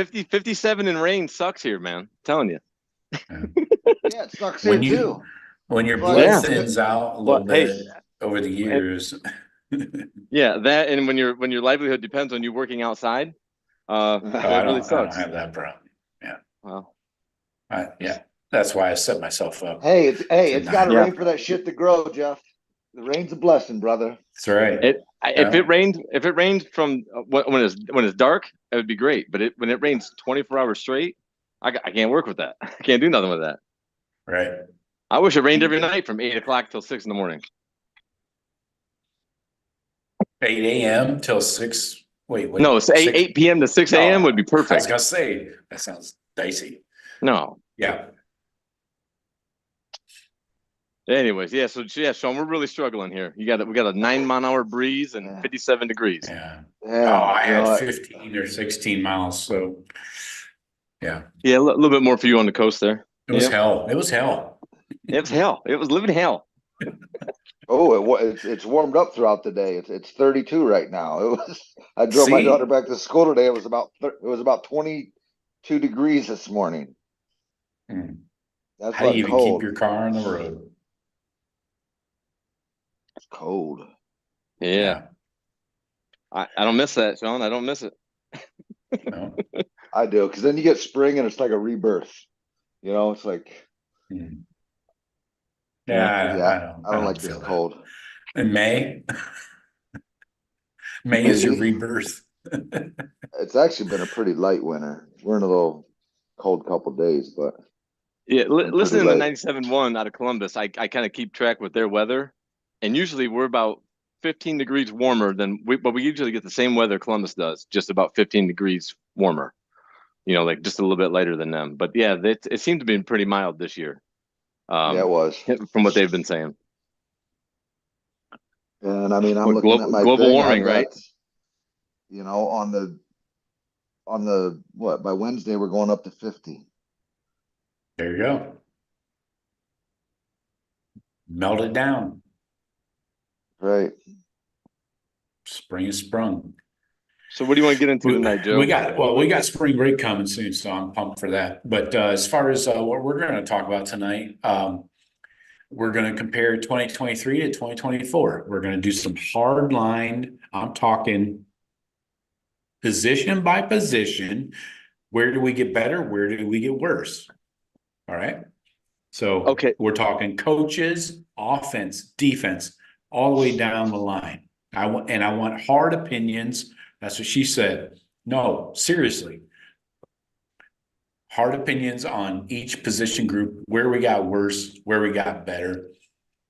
57 in rain sucks here, man. I'm telling you. Yeah, it sucks here too. When your But blood thins out a little Well, hey, bit over the years. yeah, that and when your livelihood depends on you working outside, that really I don't sucks. have that problem. Yeah. Well, Yeah. That's why I set myself up. hey, it's got to Yeah. rain for that shit to grow, Jeff. The rain's a blessing, brother. That's right. If it rained from when it's dark, it would be great. But when it rains 24 hours straight, I can't work with that. I can't do nothing with that. Right. I wish it rained every night from 8 o'clock till 6 in the morning. 8 a.m. till 6. Wait. No, it's 8 p.m. to 6 a.m. would be I was perfect. gonna say that sounds dicey. No. Yeah. Anyways, Sean, we're really struggling here. We got a 9-mile-an-hour breeze and 57 degrees. Yeah. Yeah, I had 15 or 16 miles. So yeah. Yeah, a little bit more for you on the coast there. It was hell. It was hell. It was hell. It was living hell. it's warmed up throughout the day. It's 32 right now. I drove my daughter back to school today. It was about 22 degrees this morning. That's How do you even cold. keep your car on the road? It's cold. Yeah. I don't miss that, Sean. I don't miss it. No. I do, because then you get spring and it's like a rebirth. It's like Yeah, I don't like this cold. In May? May is your rebirth. It's actually been a pretty light winter. We're in a little cold couple days, but yeah, listening to 97.1 out of Columbus, I kind of keep track with their weather, and usually we're about 15 degrees warmer but we usually get the same weather Columbus does, just about 15 degrees warmer. Like just a little bit lighter than them. But yeah, it seemed to be pretty mild this year. Yeah, it was from what they've been saying. And I mean, I'm looking at my global warming, right? On the by Wednesday we're going up to 50. There you go. Melt it down. Right. Spring is sprung. So what do you want to get into tonight, Joe? We got spring break coming soon, so I'm pumped for that. But as far as what we're going to talk about tonight, we're going to compare 2023 to 2024. We're going to do some hard line. I'm talking position by position. Where do we get better? Where do we get worse? All right. So we're talking coaches, offense, defense, all the way down the line. I want hard opinions. That's what she said. No, seriously. Hard opinions on each position group, where we got worse, where we got better.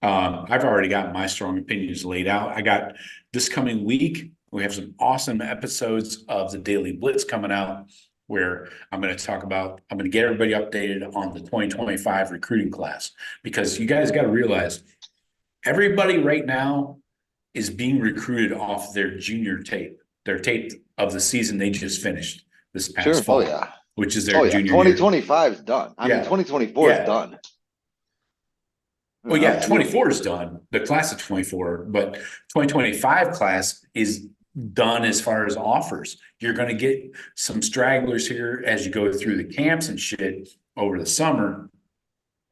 I've already got my strong opinions laid out. I got this coming week. We have some awesome episodes of the Daily Blitz coming out where I'm going to get everybody updated on the 2025 recruiting class, because you guys got to realize everybody right now is being recruited off their junior tape. Their tape of the season they just finished this past fall, which is their junior 2025 is done. I mean, 2024 is done. Well, 24 is done, the class of 24, but 2025 class is done as far as offers. You're going to get some stragglers here as you go through the camps and shit over the summer.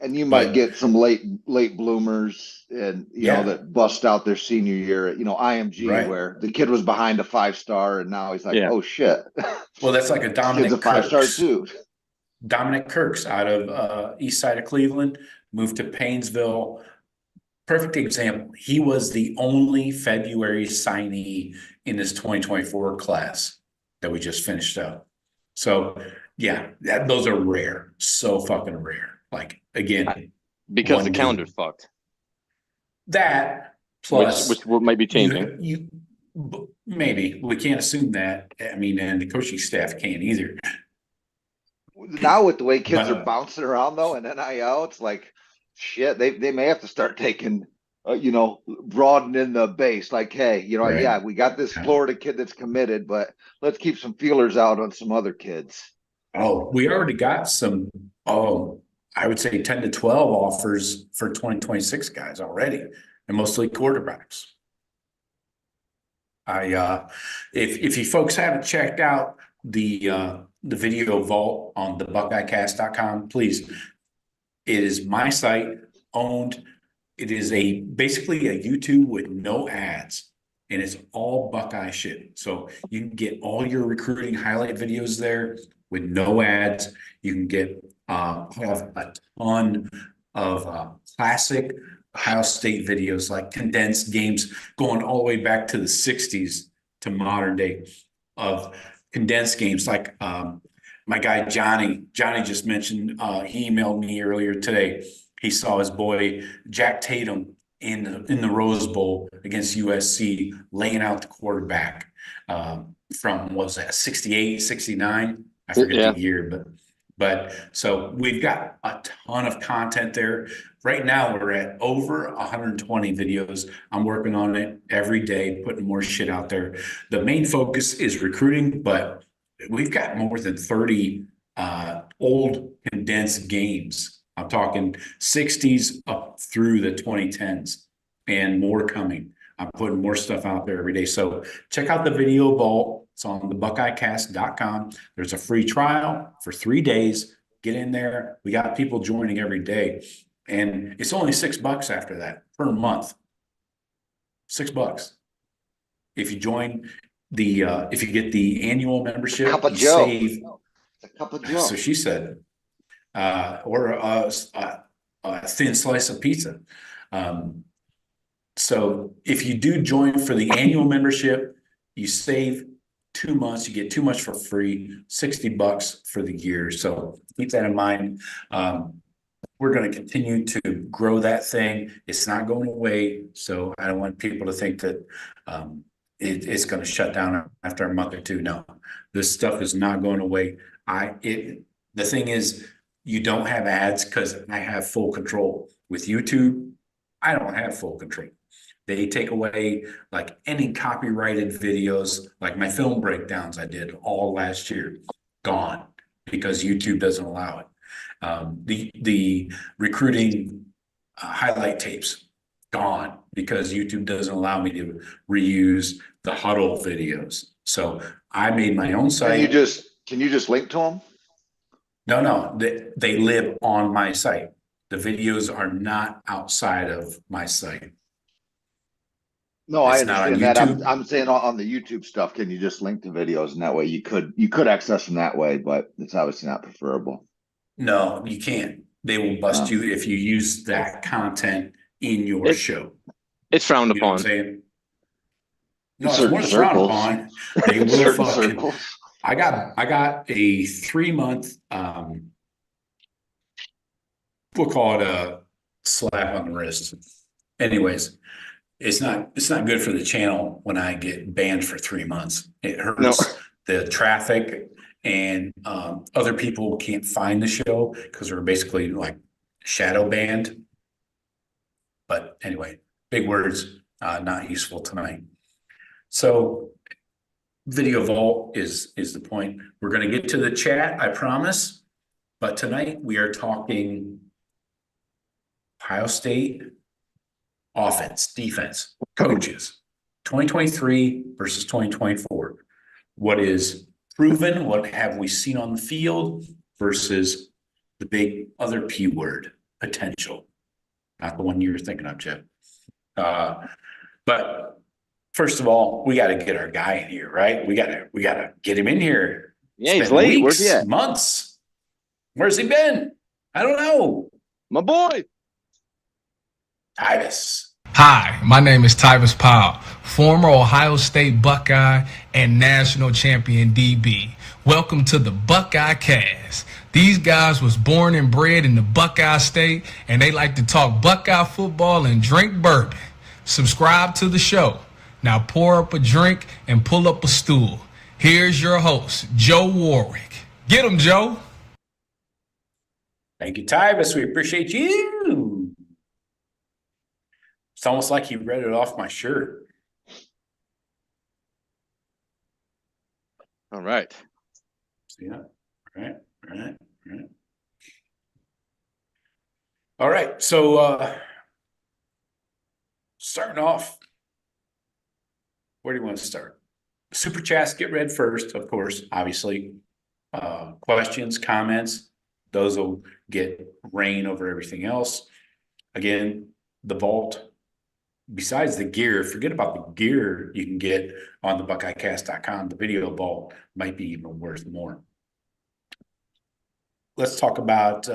And you might get some late bloomers and that bust out their senior year, IMG, where the kid was behind a 5-star and now he's like, oh shit. Well, that's like a Dominic Kid's a 5-star too. Dominic Kirks out of east side of Cleveland, moved to Painesville. Perfect example. He was the only February signee in this 2024 class that we just finished up. So those are rare. So fucking rare. Like, again, because the calendar's fucked. That plus which might be changing. Maybe we can't assume that. I mean, and the coaching staff can't either. Now with the way kids are bouncing around though, and NIL, it's like shit. They may have to start taking, broadening the base. Like, hey, we got this Florida kid that's committed, but let's keep some feelers out on some other kids. Oh, we already got some. I would say 10 to 12 offers for 2026 guys already, and mostly quarterbacks. If you folks haven't checked out the the video vault on the BuckeyeCast.com, please. It is my site, owned. It is basically a YouTube with no ads, and it's all Buckeye shit. So you can get all your recruiting highlight videos there with no ads. You can get have a ton of classic Ohio State videos, like condensed games going all the way back to the 60s to modern day, of condensed games. Like my guy Johnny just mentioned, he emailed me earlier today. He saw his boy Jack Tatum in the Rose Bowl against USC laying out the quarterback from, what was that, 68, 69? I forget the year, but so we've got a ton of content there. Right now we're at over 120 videos. I'm working on it every day, putting more shit out there. The main focus is recruiting, but we've got more than 30 old condensed games. I'm talking 60s up through the 2010s and more coming. I'm putting more stuff out there every day. So check out the video vault. It's on the BuckeyeCast.com. There's a free trial for 3 days. Get in there. We got people joining every day. And it's only $6 after that per month. $6. If you join if you get the annual membership, you save. It's a cup of Joe. So she said, or a thin slice of pizza. So if you do join for the annual membership, you save 2 months. You get 2 months for free, $60 for the year. So keep that in mind. We're going to continue to grow that thing. It's not going away. So I don't want people to think that it's going to shut down after a month or two. No, this stuff is not going away. The thing is, you don't have ads because I have full control. With YouTube, I don't have full control. They take away like any copyrighted videos, like my film breakdowns I did all last year, gone, because YouTube doesn't allow it. The recruiting highlight tapes, gone, because YouTube doesn't allow me to reuse the huddle videos. So I made my own site. Can you just link to them? No, they live on my site. The videos are not outside of my site. No, I understand that. I'm saying on the YouTube stuff, can you just link to videos, and that way you could access them that way, but it's obviously not preferable. No, you can't. They will bust you if you use that content in your show. It's frowned upon. What I'm saying? No, it's more than frowned upon. They will fucking. I got a 3-month. We'll call it a slap on the wrist. Anyways, it's not good for the channel when I get banned for 3 months. It hurts the traffic, and other people can't find the show because we're basically like shadow banned. But anyway, big words, not useful tonight. So video vault is the point. We're going to get to the chat, I promise. But tonight we are talking Ohio State offense, defense, coaches, 2023 versus 2024. What is proven? What have we seen on the field versus the big other P word, potential? Not the one you were thinking of, Jeff. But first of all, we got to get our guy in here, right? We got to get him in here. Yeah, he's late. Weeks, where's he at? Months. Where's he been? I don't know. My boy. Tyvis. Hi, my name is Tyvis Powell, former Ohio State Buckeye and national champion DB. Welcome to the Buckeye Cast. These guys was born and bred in the Buckeye State, and they like to talk Buckeye football and drink bourbon. Subscribe to the show. Now pour up a drink and pull up a stool. Here's your host, Joe Warwick. Get him, Joe. Thank you, Tyvis. We appreciate you. It's almost like he read it off my shirt. All right. See that? Right. All right. So starting off, where do you want to start? Super chats get read first, of course, obviously. questions, comments, those will get reign over everything else. Again, the vault, besides the gear, forget about the gear you can get on the BuckeyeCast.com. The video vault might be even worth more. Let's talk about,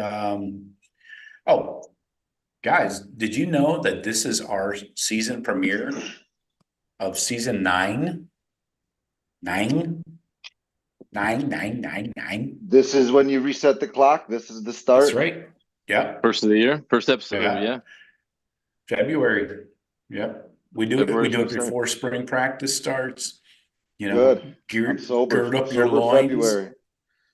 guys, did you know that this is our season premiere of season 9? 9? 9. This is when you reset the clock. This is the start. That's right. Yeah. First of the year, first episode. Yeah. February. Yep. We do February it before spring practice starts. You know, Good. gird up your Sober loins. February.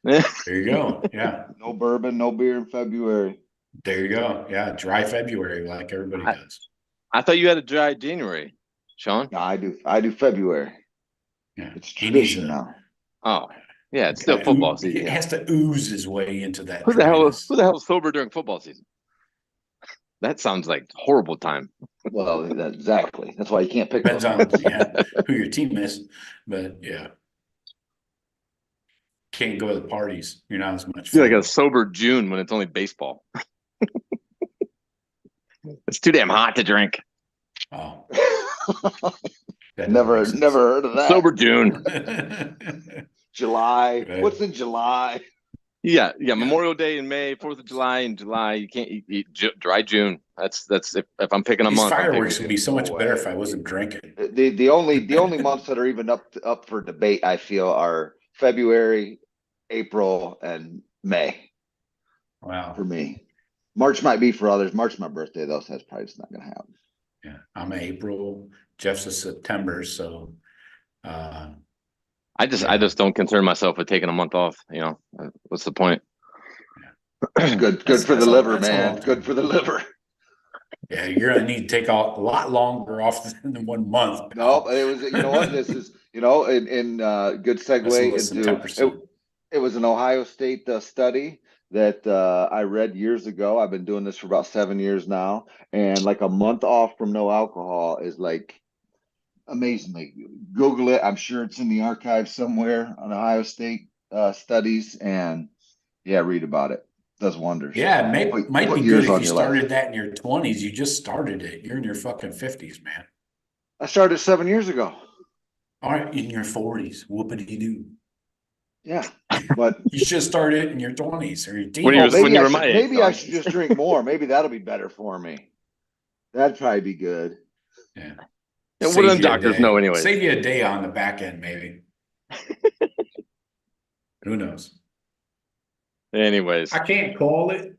There you go. Yeah. No bourbon, no beer in February. There you go. Yeah. Dry February like everybody does. I thought you had a dry January, Sean. No, I do February. Yeah. It's tradition now. Oh, yeah, it's still football season. It has to ooze his way into that. Who the hell is sober during football season? That sounds like a horrible time. Well, exactly. That's why you can't pick. Depends on who your team is, but yeah, can't go to the parties. You're not as much. Feel like a sober June when it's only baseball. It's too damn hot to drink. Oh, never heard of that. Sober June. July. Right. What's in July? Yeah. Memorial Day in May, 4th of July in July. You can't eat dry June. That's if I'm picking a These month. fireworks would be so much better if I wasn't drinking. The only months that are even up for debate, I feel, are February, April, and May. Wow. For me, March might be for others. March is my birthday though, so that's probably just not going to happen. Yeah, I'm April. Jeff's a September, so. I just don't concern myself with taking a month off. You know, what's the point? Good for the liver, man. Good for the liver. Yeah, you're gonna need to take a lot longer off than 1 month. No, it was. You know what? This is. You know, in good segue into. It was an Ohio State study that I read years ago. I've been doing this for about 7 years now, and like a month off from no alcohol is like amazingly. Google it. I'm sure it's in the archive somewhere on Ohio State studies, and yeah, read about it. Does wonders. Yeah, it might be good if you started that in your 20s. You just started it. You're in your fucking 50s, man. I started 7 years ago. All right, in your 40s. Whoopity-doo. Yeah, but you should start it in your 20s or your teens. Maybe I should just drink more. Maybe that'll be better for me. That'd probably be good. Yeah. What do the doctors know anyway? Save you a day on the back end, maybe. Who knows? Anyways, I can't call it.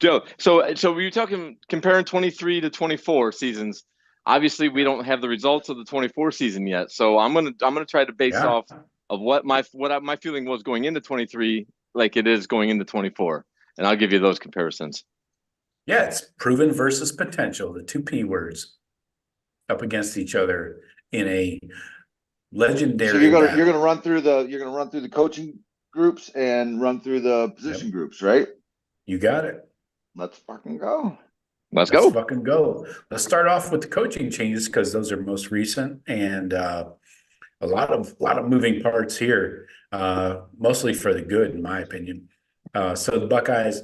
Joe, so were you talking comparing 23 to 24 seasons? Obviously, we don't have the results of the 24 season yet, so I'm gonna try to base off of what my feeling was going into 23, like it is going into 24, and I'll give you those comparisons. Yeah, it's proven versus potential, the two P words, up against each other in a legendary. So you're gonna run through the coaching groups and run through the position groups, right? You got it. Let's fucking go. Let's go. Fucking go. Let's start off with the coaching changes because those are most recent and a lot of moving parts here, mostly for the good, in my opinion. So the Buckeyes.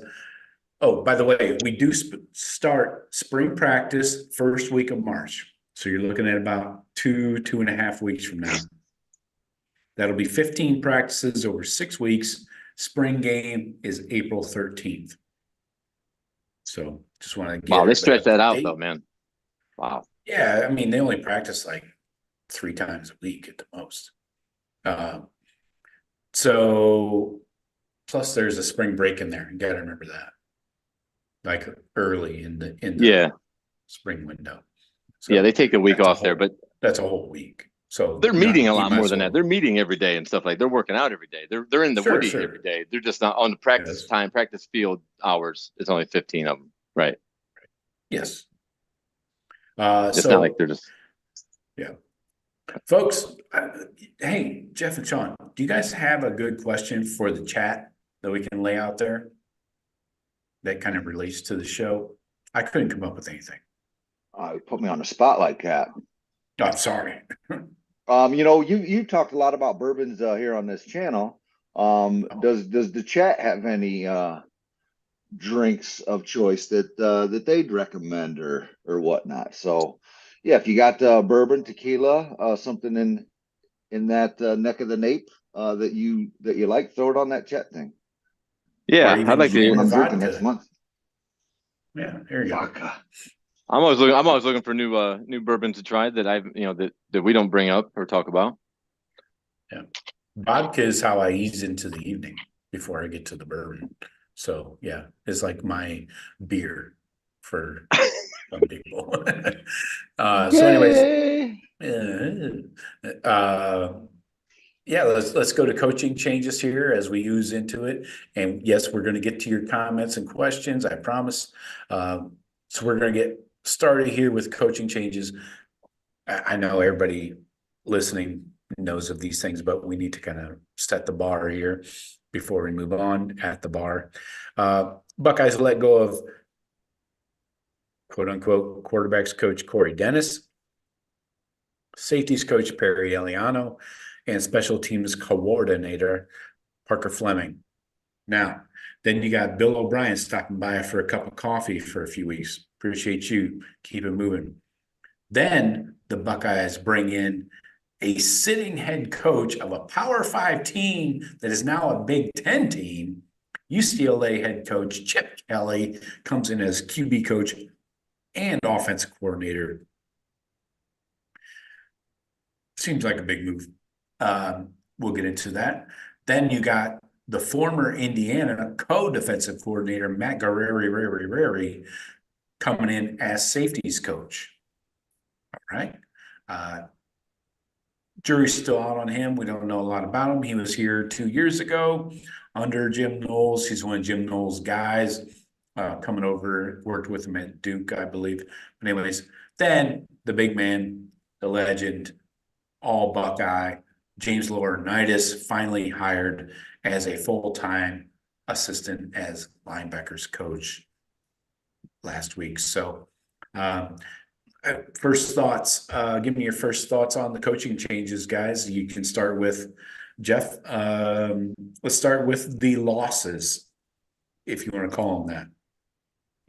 Oh, by the way, we do start spring practice first week of March. So you're looking at about 2.5 weeks from now. That'll be 15 practices over 6 weeks. Spring game is April 13th. So just want to get. Wow, they stretched that out though, man. Wow. Yeah, I mean, they only practice like 3 times a week at the most. So plus there's a spring break in there. You got to remember that. Like early in the spring window. So yeah, they take a week off there, but that's a whole week. So they're meeting a lot more than that. They're meeting every day and stuff like. They're working out every day. They're in the woody every day. They're just not on the practice time, practice field hours. It's only 15 of them, right? Yes. It's not like they're just. Yeah, folks. Hey, Jeff and Sean, do you guys have a good question for the chat that we can lay out there that kind of relates to the show? I couldn't come up with anything. You put me on the spotlight, Cap. I'm sorry. You talked a lot about bourbons here on this channel. Does the chat have any drinks of choice that they'd recommend or whatnot? So yeah, if you got bourbon, tequila, something in that neck of the nape that you like, throw it on that chat thing. Yeah, even I'd like What to. I'm drinking vodka. next month. Yeah, there you go. Vodka. I'm always looking for new bourbons to try that that we don't bring up or talk about. Yeah. Vodka is how I ease into the evening before I get to the bourbon. So yeah, it's like my beer for some people. So anyways, yeah, let's go to coaching changes here as we use into it. And yes, we're going to get to your comments and questions, I promise. So we're going to get started here with coaching changes. I know everybody listening knows of these things, but we need to kind of set the bar here before we move on at the bar. Buckeyes let go of quote unquote quarterbacks coach Corey Dennis, safeties coach Perry Eliano, and special teams coordinator Parker Fleming. Now, then you got Bill O'Brien stopping by for a cup of coffee for a few weeks. Appreciate you. Keep it moving. Then the Buckeyes bring in a sitting head coach of a Power 5 team that is now a Big Ten team. UCLA head coach Chip Kelly comes in as QB coach and offensive coordinator. Seems like a big move. We'll get into that. Then you got the former Indiana co-defensive coordinator, Matt Guerreri, coming in as safeties coach. All right. Jury's still out on him. We don't know a lot about him. He was here 2 years ago under Jim Knowles. He's one of Jim Knowles' guys coming over, worked with him at Duke, I believe. But anyways, then the big man, the legend, all Buckeye, James Laurinaitis, finally hired as a full-time assistant as linebackers coach last week. So first thoughts, give me your first thoughts on the coaching changes, guys. You can start with Jeff. Let's start with the losses, if you want to call them that,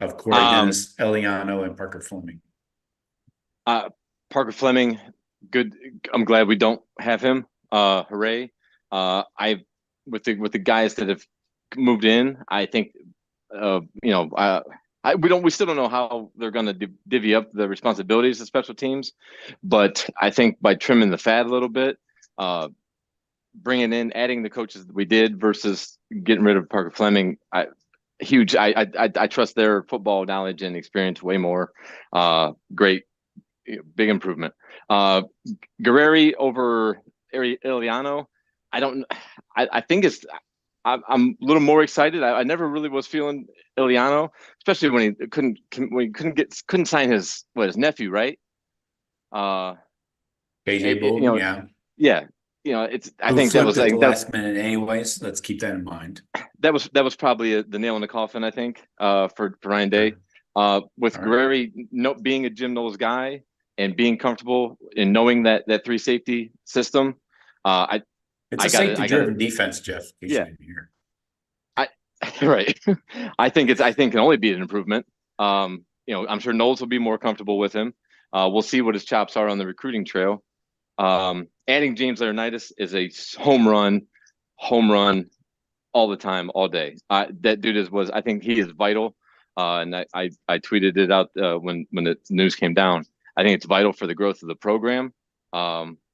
of Corey Dennis, Eliano, and Parker Fleming. Parker Fleming, good. I'm glad we don't have him. Hooray. With the guys that have moved in, I think, we still don't know how they're going to divvy up the responsibilities of special teams, but I think by trimming the fat a little bit, adding the coaches that we did versus getting rid of Parker Fleming, I trust their football knowledge and experience way more. Great, big improvement. Guerreri over Eliano, I think I'm a little more excited. I never really was feeling Eliano, especially when he couldn't sign his nephew, right? KJ Bolden, yeah. I think that was like the last minute anyways. Let's keep that in mind. That was probably the nail in the coffin, I think, for Ryan Day. With Guerreri being a Jim Knowles guy and being comfortable in knowing that three safety system, it's a safety-driven defense, Jeff. Yeah. Right. I think it can only be an improvement. I'm sure Knowles will be more comfortable with him. We'll see what his chops are on the recruiting trail. Adding James Laurinaitis is a home run all the time, all day. That dude I think he is vital. And I tweeted it out when the news came down. I think it's vital for the growth of the program.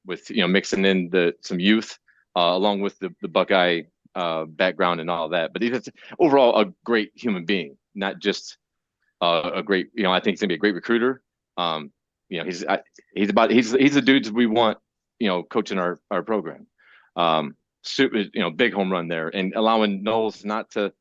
With mixing in some youth along with the Buckeye background and all that. But he's overall a great human being, not just a great. I think he's gonna be a great recruiter. He's the dudes we want. Coaching our program. Big home run there, and allowing Knowles not to.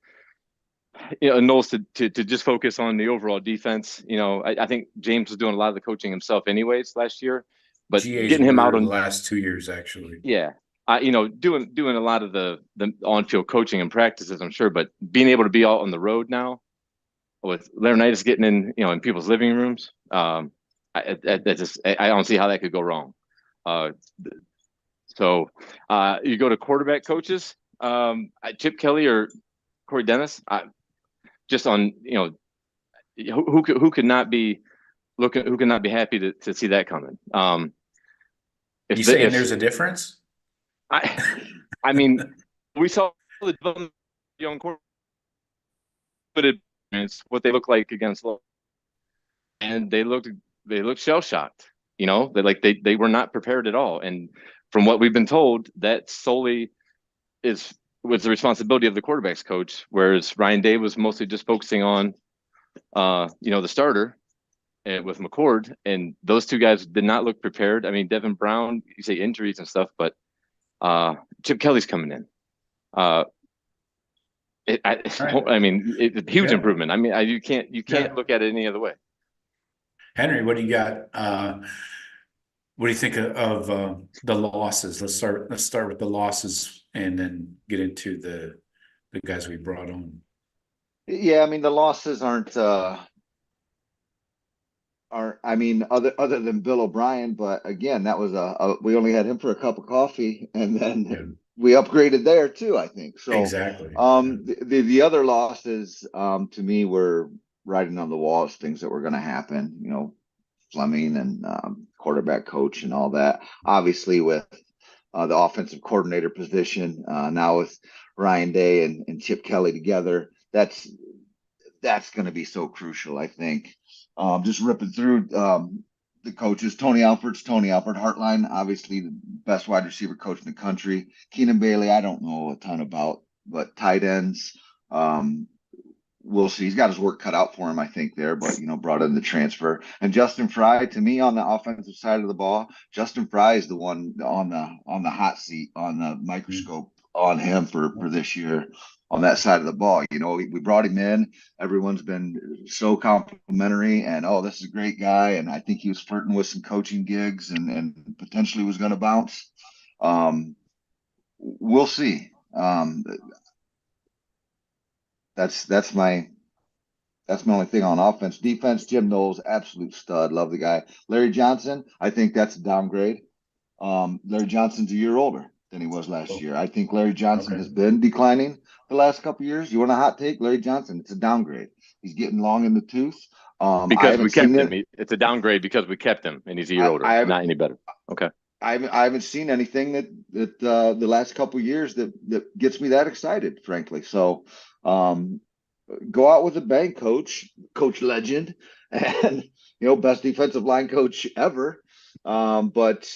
Knowles to just focus on the overall defense. I think James was doing a lot of the coaching himself anyways last year. But GA's getting him out on the last 2 years, actually. Yeah. Doing a lot of the on-field coaching and practices, I'm sure, but being able to be out on the road now with Laurinaitis getting in people's living rooms, I don't see how that could go wrong. So you go to quarterback coaches, Chip Kelly or Corey Dennis. Just on who could not be happy to see that coming. You saying there's a difference? I mean, we saw the development of young quarterbacks, what they look like against low, and they looked shell shocked. They were not prepared at all. And from what we've been told, that solely was the responsibility of the quarterbacks coach, whereas Ryan Day was mostly just focusing on the starter and with McCord, and those two guys did not look prepared. I mean, Devin Brown, you say injuries and stuff, but Chip Kelly's coming in. It's a huge improvement. I mean, you can't look at it any other way. Henry, what do you got? What do you think of the losses? Let's start with the losses and then get into the guys we brought on. Yeah, I mean, the losses aren't I mean, other than Bill O'Brien, but again, that was we only had him for a cup of coffee, and then we upgraded there too, I think. So exactly. The other losses to me were writing on the walls, things that were going to happen, Fleming and quarterback coach and all that. Obviously with the offensive coordinator position, now with Ryan Day and Chip Kelly together, that's going to be so crucial, I think. Just ripping through the coaches. Tony Alford, Heartline, obviously the best wide receiver coach in the country. Keenan Bailey, I don't know a ton about, but tight ends, we'll see. He's got his work cut out for him, I think, there, but, brought in the transfer. And Justin Fry, to me, on the offensive side of the ball, Justin Fry is the one on the hot seat, on the microscope on him for this year. On that side of the ball, we brought him in. Everyone's been so complimentary, and this is a great guy. And I think he was flirting with some coaching gigs, and potentially was going to bounce. We'll see. That's my only thing on offense. Defense, Jim Knowles, absolute stud. Love the guy. Larry Johnson, I think that's a downgrade. Larry Johnson's a year older than he was last year. I think Larry Johnson has been declining the last couple of years. You want a hot take? Larry Johnson, it's a downgrade. He's getting long in the tooth. Because we kept him. It's a downgrade because we kept him, and he's a year older. Not any better. Okay. I haven't seen anything that the last couple of years that gets me that excited, frankly. So go out with a bang, coach legend, and best defensive line coach ever. But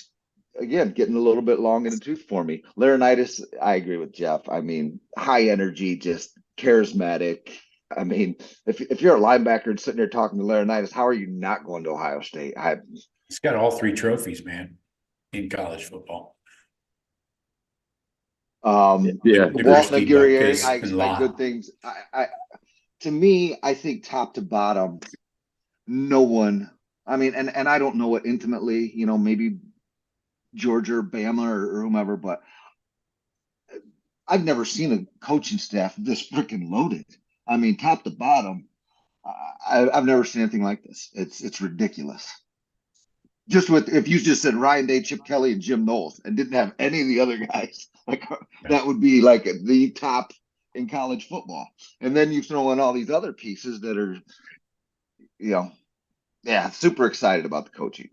again, getting a little bit long in the tooth for me. Laurinaitis, I agree with Jeff. I mean, high energy, just charismatic. I mean, if you're a linebacker and sitting there talking to Laurinaitis, how are you not going to Ohio State? He's got all 3 trophies, man, in college football. Walt Aguirre, I expect good things. To me, I think top to bottom, no one. I mean, and I don't know it intimately. Maybe Georgia or Bama or whomever, but I've never seen a coaching staff this freaking loaded. I mean, top to bottom, I've never seen anything like this. It's ridiculous. Just if you just said Ryan Day, Chip Kelly, and Jim Knowles, and didn't have any of the other guys, that would be like the top in college football. And then you throw in all these other pieces that are, super excited about the coaching.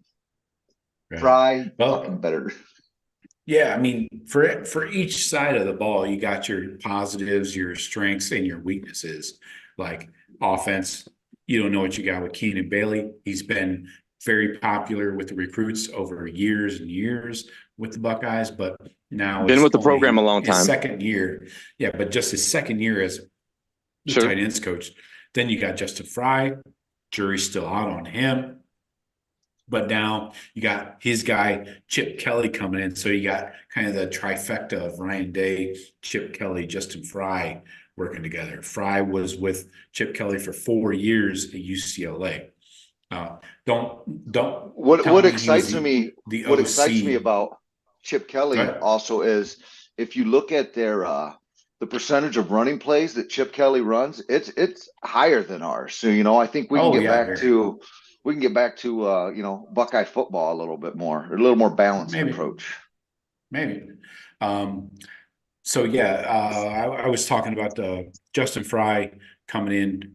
Right. Fry, fucking better. Yeah, I mean, for each side of the ball, you got your positives, your strengths, and your weaknesses. Like offense, you don't know what you got with Keenan Bailey. He's been very popular with the recruits over years and years with the Buckeyes, but now been with the program a long time. Second year, but just his second year as the tight ends coach. Then you got Justin Fry. Jury's still out on him. But now you got his guy, Chip Kelly, coming in. So you got kind of the trifecta of Ryan Day, Chip Kelly, Justin Fry working together. Fry was with Chip Kelly for 4 years at UCLA. What excites me about Chip Kelly also is if you look at their the percentage of running plays that Chip Kelly runs, it's higher than ours. So I think we can get back to we can get back to Buckeye football a little bit more, or a little more balanced approach. Maybe. So yeah, I was talking about Justin Fry coming in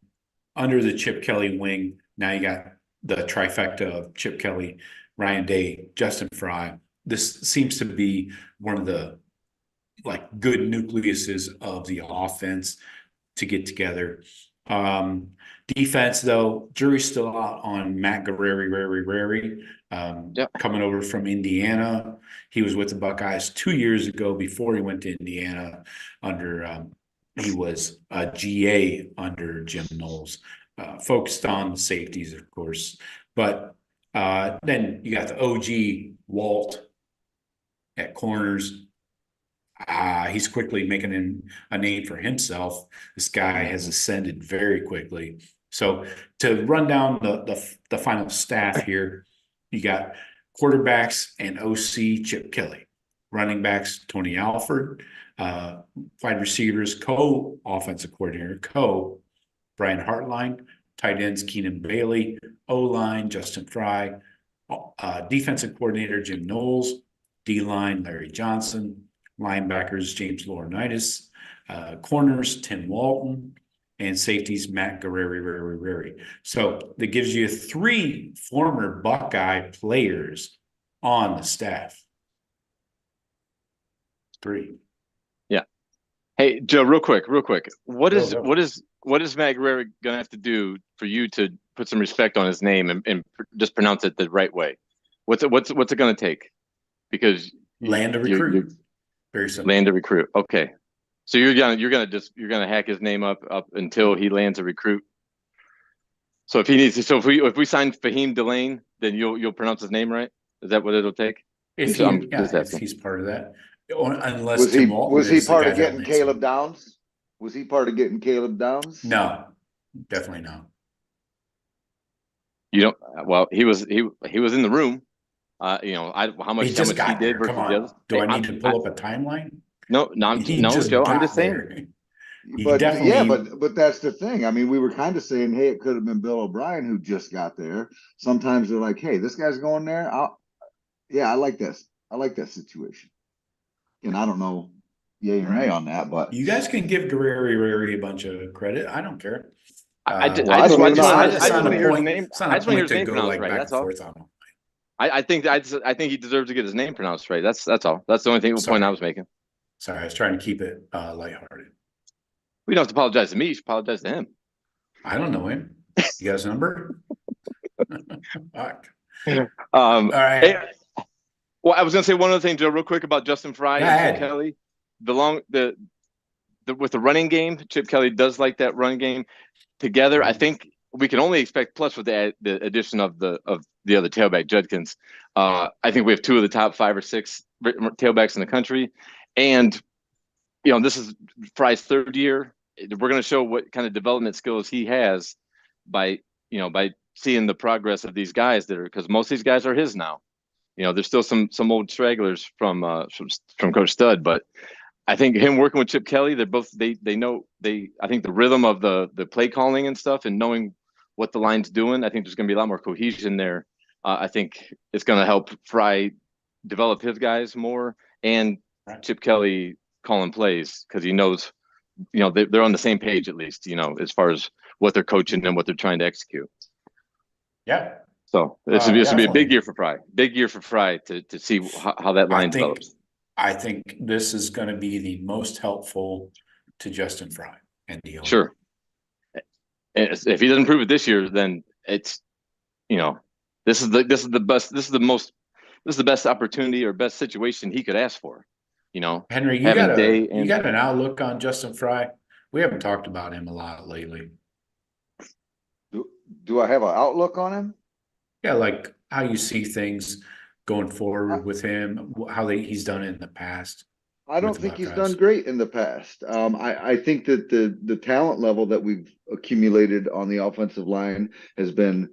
under the Chip Kelly wing. Now you got the trifecta of Chip Kelly, Ryan Day, Justin Fry. This seems to be one of the good nucleuses of the offense to get together. Defense, though, jury's still out on Matt Guerreri, coming over from Indiana. He was with the Buckeyes 2 years ago before he went to Indiana he was a GA under Jim Knowles, focused on the safeties, of course. But then you got the OG Walt at corners. He's quickly making a name for himself. This guy has ascended very quickly. So to run down the final staff here, you got quarterbacks and OC Chip Kelly, running backs Tony Alford, wide receivers co-offensive coordinator Brian Hartline, tight ends Keenan Bailey, O-line Justin Fry, defensive coordinator Jim Knowles, D-line Larry Johnson, linebackers James Laurinaitis, corners Tim Walton, and safeties Matt Guerreri. So that gives you 3 former Buckeye players on the staff. 3. Yeah. Hey, Joe, real quick. What is Matt Guerreri gonna have to do for you to put some respect on his name and just pronounce it the right way? What's it gonna take? Because land a recruit. Very simple. Land a recruit. Okay. So you're gonna hack his name up until he lands a recruit. So if we sign Fahim Delane, then you'll pronounce his name right? Is that what it'll take? If he's part of that. Unless was he part of getting Caleb Downs? Was he part of getting Caleb Downs? No, definitely not. You don't. Well, he was in the room. How much he did versus the others. Do I need to pull up a timeline? No, Joe. I'm just saying. But that's the thing. I mean, we were kind of saying, hey, it could have been Bill O'Brien who just got there. Sometimes they're like, hey, this guy's going there. I like this. I like that situation. And I don't know yay and nay on that, but you guys can give Guerreri a bunch of credit. I don't care. I just want to hear his name. I just want to hear his name pronounced right. That's all. I think he deserves to get his name pronounced right. That's all. That's the only point I was making. Sorry, I was trying to keep it lighthearted. We don't have to apologize to me. You should apologize to him. I don't know him. You got his number? Fuck. All right. Hey, well, I was going to say one other thing, Joe, real quick about Justin Fry and Chip Kelly. With the running game, Chip Kelly does like that run game. Together, I think we can only expect plus with the addition of the other tailback, Judkins. I think we have 2 of the top 5 or 6 tailbacks in the country, and this is Fry's 3rd year. We're going to show what kind of development skills he has by seeing the progress of these guys because most of these guys are his now. There's still some old stragglers from Coach Stud, but I think him working with Chip Kelly, they know I think the rhythm of the play calling and stuff and knowing what the line's doing, I think there's going to be a lot more cohesion there. I think it's going to help Fry develop his guys more and Chip Kelly calling plays because he knows, they're on the same page at least, as far as what they're coaching and what they're trying to execute. Yeah. So this will be a big year for Fry. Big year for Fry to see how that line develops. I think this is going to be the most helpful to Justin Fry and Deal. Sure. If he doesn't prove it this year, then it's, this is the best opportunity or best situation he could ask for. Henry, you got an outlook on Justin Fry? We haven't talked about him a lot lately. Do I have an outlook on him? Yeah, like how you see things going forward with him, how he's done it in the past. I don't think he's done great in the past. I think that the talent level that we've accumulated on the offensive line has been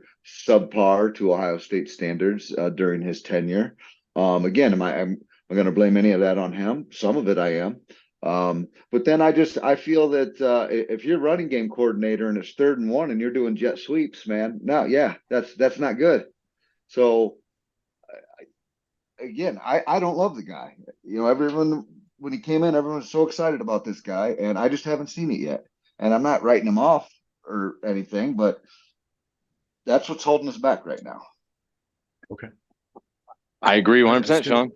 subpar to Ohio State standards during his tenure. Again, am I going to blame any of that on him? Some of it I am. But then I feel that if you're running game coordinator and it's 3rd and 1 and you're doing jet sweeps, man, no, yeah, that's not good. So again, I don't love the guy. Everyone when he came in, everyone was so excited about this guy, and I just haven't seen it yet. And I'm not writing him off or anything, but that's what's holding us back right now. Okay. I agree 100%, Sean.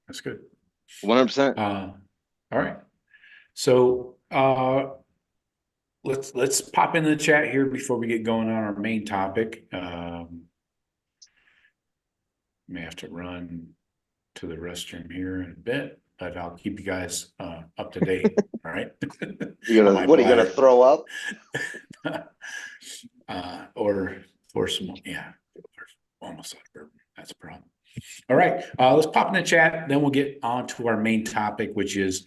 That's good. 100%. All right. So let's pop into the chat here before we get going on our main topic. May have to run to the restroom here in a bit, but I'll keep you guys up to date. All right. What are you gonna throw up? or some, yeah, almost out of bourbon. That's a problem. All right, let's pop in the chat. Then we'll get on to our main topic, which is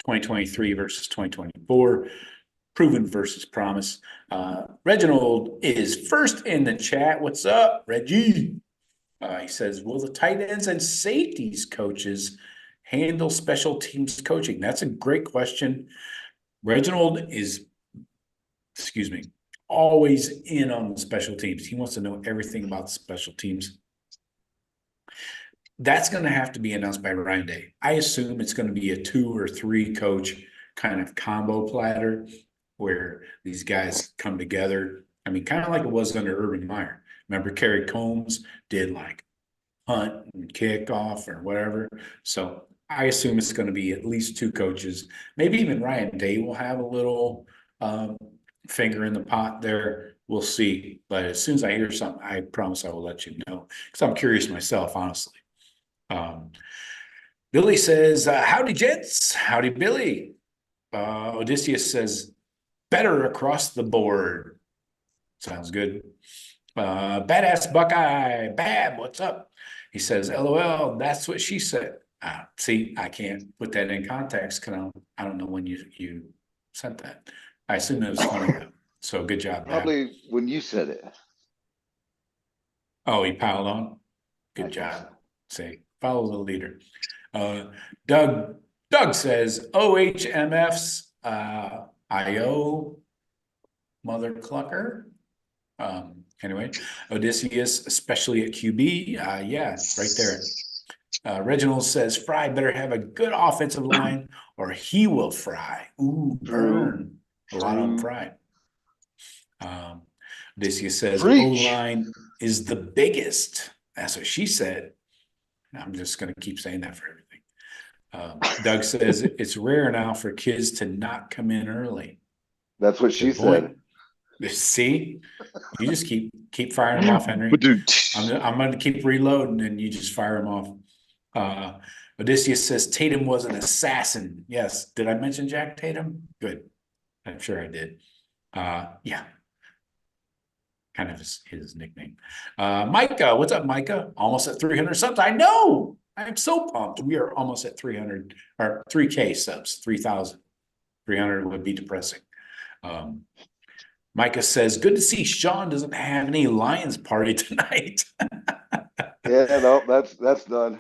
2023 versus 2024, proven versus promise. Reginald is first in the chat. What's up, Reggie? He says, will the tight ends and safeties coaches handle special teams coaching? That's a great question. Reginald is, always in on the special teams. He wants to know everything about the special teams. That's going to have to be announced by Ryan Day. I assume it's going to be a 2 or 3 coach kind of combo platter where these guys come together. I mean, kind of like it was under Urban Meyer. Remember, Kerry Combs did like punt and kickoff or whatever. So I assume it's going to be at least 2 coaches. Maybe even Ryan Day will have a little finger in the pot there. We'll see. But as soon as I hear something, I promise I will let you know, because I'm curious myself, honestly. Billy says, howdy, gents. Howdy, Billy. Odysseus says, better across the board. Sounds good. Badass Buckeye. Bab, what's up? He says, LOL, that's what she said. See, I can't put that in context because I don't know when you sent that. I assume it was funny though. So good job, Bab. Probably when you said it. Oh, he piled on? Good job. See, follow the leader. Doug says, OHMF's IO mother clucker. Anyway, Odysseus, especially at QB. Yeah, right there. Reginald says, Fry better have a good offensive line or he will fry. Ooh, burn. A lot on Fry. Odysseus says, O-line is the biggest. That's what she said. I'm just going to keep saying that for everything. Doug says, it's rare now for kids to not come in early. That's what she said. See, you just keep firing them off, Henry. I'm going to keep reloading, and you just fire them off. Odysseus says Tatum was an assassin. Yes, did I mention Jack Tatum? Good, I'm sure I did. Yeah, kind of his nickname. Micah, what's up, Micah? Almost at 300 subs. I know. I'm so pumped. We are almost at 300 or 3K subs. 3,000. 300 would be depressing. Micah says, good to see Sean doesn't have any Lions party tonight. Yeah, no, that's done.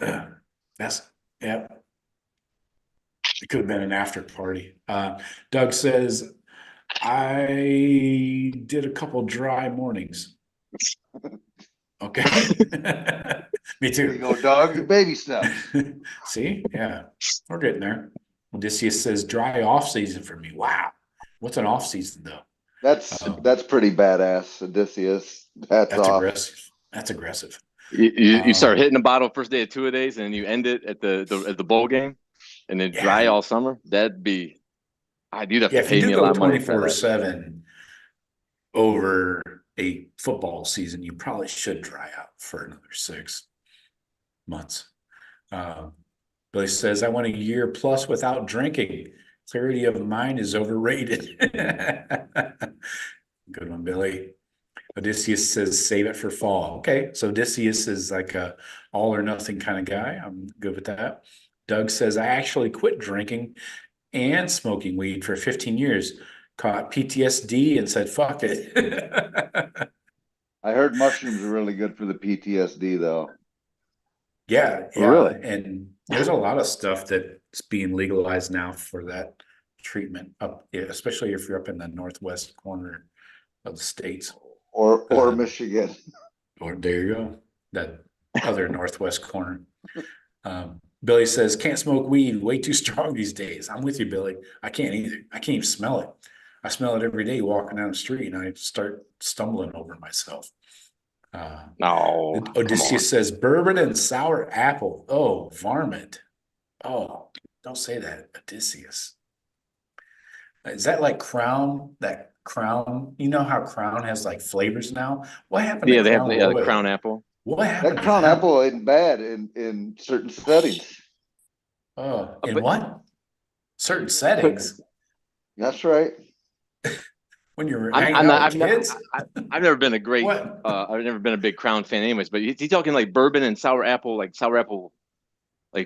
Yeah. It could have been an after party. Doug says, I did a couple dry mornings. Okay. Me too. There you go, Doug. Baby steps. See? Yeah. We're getting there. Odysseus says, dry off season for me. Wow. What's an off season though? That's pretty badass, Odysseus. That's off. Aggressive. That's aggressive. You start hitting the bottle first day of 2-a-days, and you end it at the bowl game, and then dry all summer. That'd be. You'd have to pay me a lot of money for that. 24/7 over a football season, you probably should dry out for another 6 months. Billy says, I went a year plus without drinking. Clarity of mind is overrated. Good one, Billy. Odysseus says, save it for fall. Okay, so Odysseus is like a all or nothing kind of guy. I'm good with that. Doug says, I actually quit drinking and smoking weed for 15 years. Caught PTSD and said, fuck it. I heard mushrooms are really good for the PTSD, though. Yeah. Really? And There's a lot of stuff that's being legalized now for that treatment up, especially if you're up in the northwest corner of the states. Or Michigan. Or there you go, that other northwest corner. Billy says, can't smoke weed, way too strong these days. I'm with you, Billy. I can't either. I can't even smell it. I smell it every day walking down the street, and I start stumbling over myself. No. Odysseus says, bourbon and sour apple. Oh, varmint. Oh, don't say that, Odysseus. Is that like Crown? That Crown, you know how Crown has like flavors now? What happened to they have Crown the Crown Apple. What happened That to Crown that? Apple ain't bad in certain settings. Oh, in But- what? Certain settings. That's right. When you're I'm hanging not, out with kids? I've never been a great, What? I've never been a big Crown fan anyways, but is he talking like bourbon and sour apple, like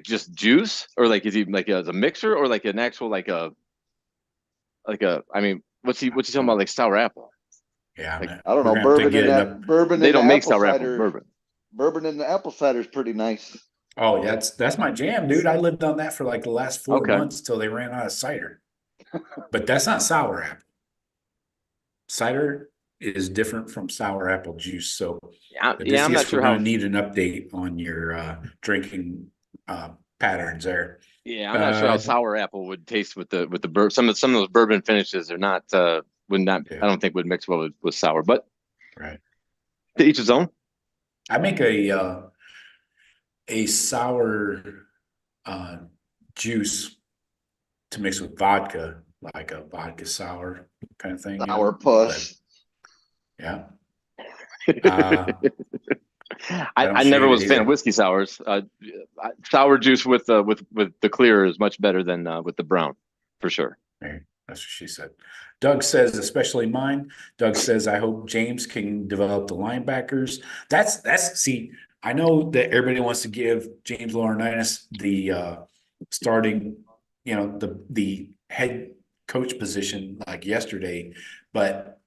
just juice? Or like, is he like as a mixer or like an actual, I mean, what's he talking about, like sour apple? Yeah, Like, man. I don't We're know. gonna have to Bourbon get in it up. that bourbon They in don't the make apple sour apple cider. bourbon. Bourbon in the apple cider is pretty nice. Oh, that's my jam, dude. I lived on that for like the last 4 Okay. months till they ran out of cider. But that's not sour apple. Cider is different from sour apple juice. So Yeah, I'm Odysseus, not sure we're how. gonna need an update on your drinking patterns there. Yeah, I'm not sure how sour apple would taste with the bourbon. Some of those bourbon finishes are not would not. Yeah. I don't think would mix well with sour, but Right. to each his own. I make a sour juice to mix with vodka, like a vodka sour kind of thing. Sour puss. Yeah. I never was a fan of whiskey sours. Sour juice with the clear is much better than with the brown, for sure. That's what she said. Doug says, especially mine. Doug says, I hope James can develop the linebackers. See, I know that everybody wants to give James Laurinaitis the starting, the head coach position like yesterday, but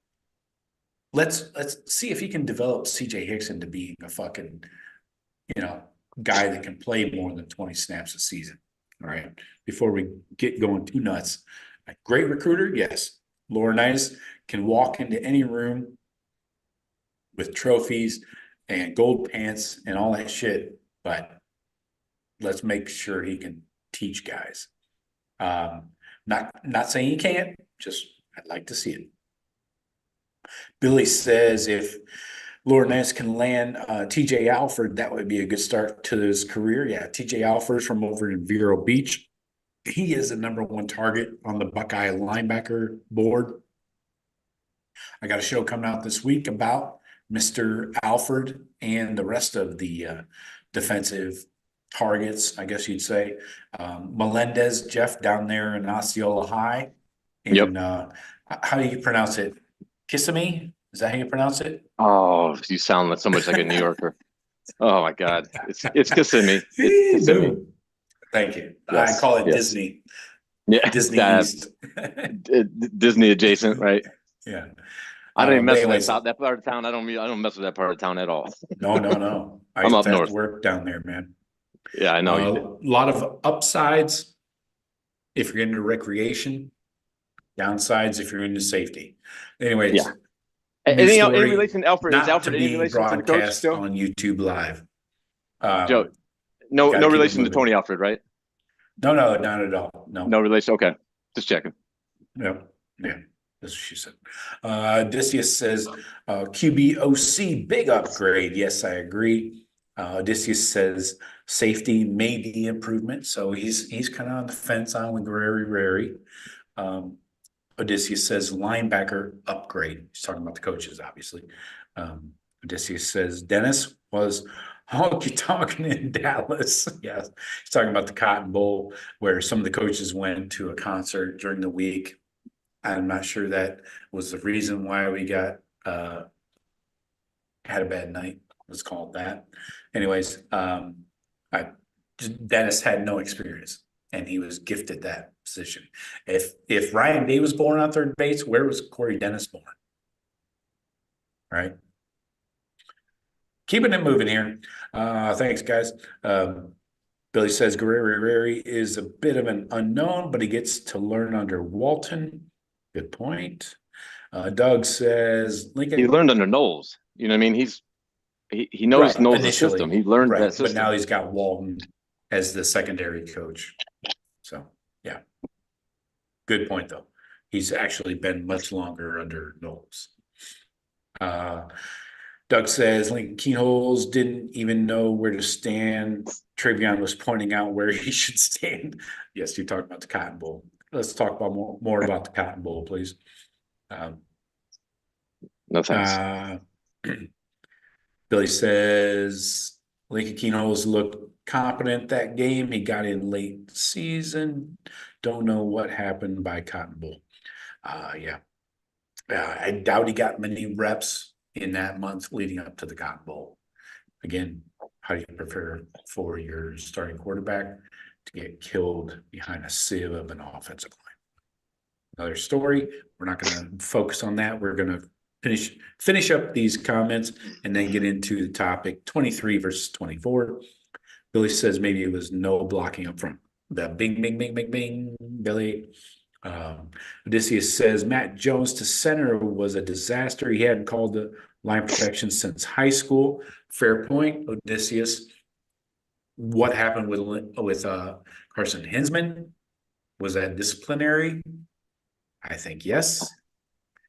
let's see if he can develop CJ Hicks into being a fucking, guy that can play more than 20 snaps a season. All right. Before we get going too nuts. A great recruiter, yes. Laurinaitis can walk into any room with trophies and gold pants and all that shit, but let's make sure he can teach guys. Not saying he can't, just I'd like to see it. Billy says if Laurinaitis can land TJ Alford, that would be a good start to his career. Yeah, TJ Alford's from over in Vero Beach. He is the #1 target on the Buckeye linebacker board. I got a show coming out this week about Mr. Alford and the rest of the defensive targets, I guess you'd say. Melendez, Jeff, down there in Osceola High. And how do you pronounce it? Kissimmee? Is that how you pronounce it? Oh, you sound so much like a New Yorker. Oh my God, it's Kissimmee. It's Kissimmee. Thank you. Yes, I call it yes. Disney. Yeah, Disney East. Disney adjacent, right? Yeah. I don't even mess anyways, with that part of town. I don't mess with that part of town at all. No. I I'm used up to have north. to work down there, man. Yeah, I know you did. A lot of upsides if you're into recreation, downsides if you're into safety. Anyways, Yeah. new Any story, relation to Alfred? Is not Alfred to any be relation to the coach, broadcast Joe? on YouTube Live. Joe, no gotta keep it relation to moving. Tony Alfred, right? No, not at all. No relation. Okay, just checking. Yeah, that's what she said. Odysseus says, QBOC, big upgrade. Yes, I agree. Odysseus says safety may be improvement. So he's kind of on the fence on with Rary. Odysseus says linebacker upgrade. He's talking about the coaches, obviously. Odysseus says Dennis was honky talking in Dallas. Yes, he's talking about the Cotton Bowl where some of the coaches went to a concert during the week. I'm not sure that was the reason why we got had a bad night. Let's call it that. Anyways, Dennis had no experience, and he was gifted that position. If Ryan Day was born on third base, where was Corey Dennis born? Right. Keeping it moving here. Thanks, guys. Billy says Guerrero is a bit of an unknown, but he gets to learn under Walton. Good point. Doug says Lincoln. He learned under Knowles. You know what I mean? He knows Right, Knowles' initially. system. He learned Right, that system. but now he's got Walton as the secondary coach. So, yeah. Good point, though. He's actually been much longer under Knowles. Doug says Lincoln Keenholz didn't even know where to stand. Travion was pointing out where he should stand. Yes, you talked about the Cotton Bowl. Let's talk about more about the Cotton Bowl, please. No thanks. Billy says Lincoln Keenholz looked competent that game. He got in late season. Don't know what happened by Cotton Bowl. Yeah. I doubt he got many reps in that month leading up to the Cotton Bowl. Again, how do you prepare for your starting quarterback to get killed behind a sieve of an offensive line? Another story. We're not going to focus on that. We're going to finish up these comments and then get into the topic 23 versus 24. Billy says maybe it was no blocking up front. The bing, bing, bing, bing, bing, Billy. Odysseus says Matt Jones to center was a disaster. He hadn't called the line protection since high school. Fair point, Odysseus. What happened with Carson Hinsman? Was that disciplinary? I think yes.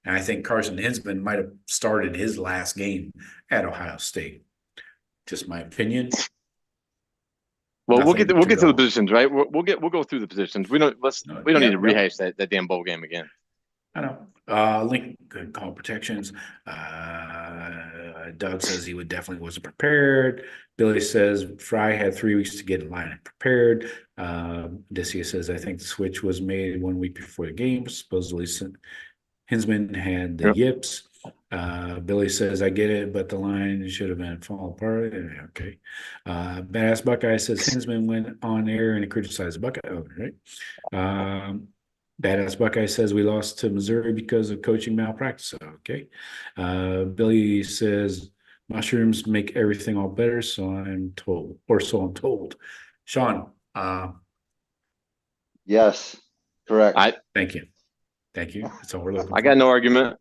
And I think Carson Hinsman might have started his last game at Ohio State. Just my opinion. Well, we'll get to the positions, right? We'll go through the positions. We don't need to rehash that damn bowl game again. I know. Link good call protections. Doug says he definitely wasn't prepared. Billy says Fry had 3 weeks to get in line and prepared. Odysseus says I think the switch was made 1 week before the game. Supposedly Hinsman had the yips. Billy says I get it, but the line should have been fall apart. Okay. Badass Buckeye says Hinsman went on air and criticized Buckeye. Oh, right. Badass Buckeye says we lost to Missouri because of coaching malpractice. Okay. Billy says mushrooms make everything all better, so I'm told. Sean. Yes, correct. Thank you. That's all we're looking for. I got no argument.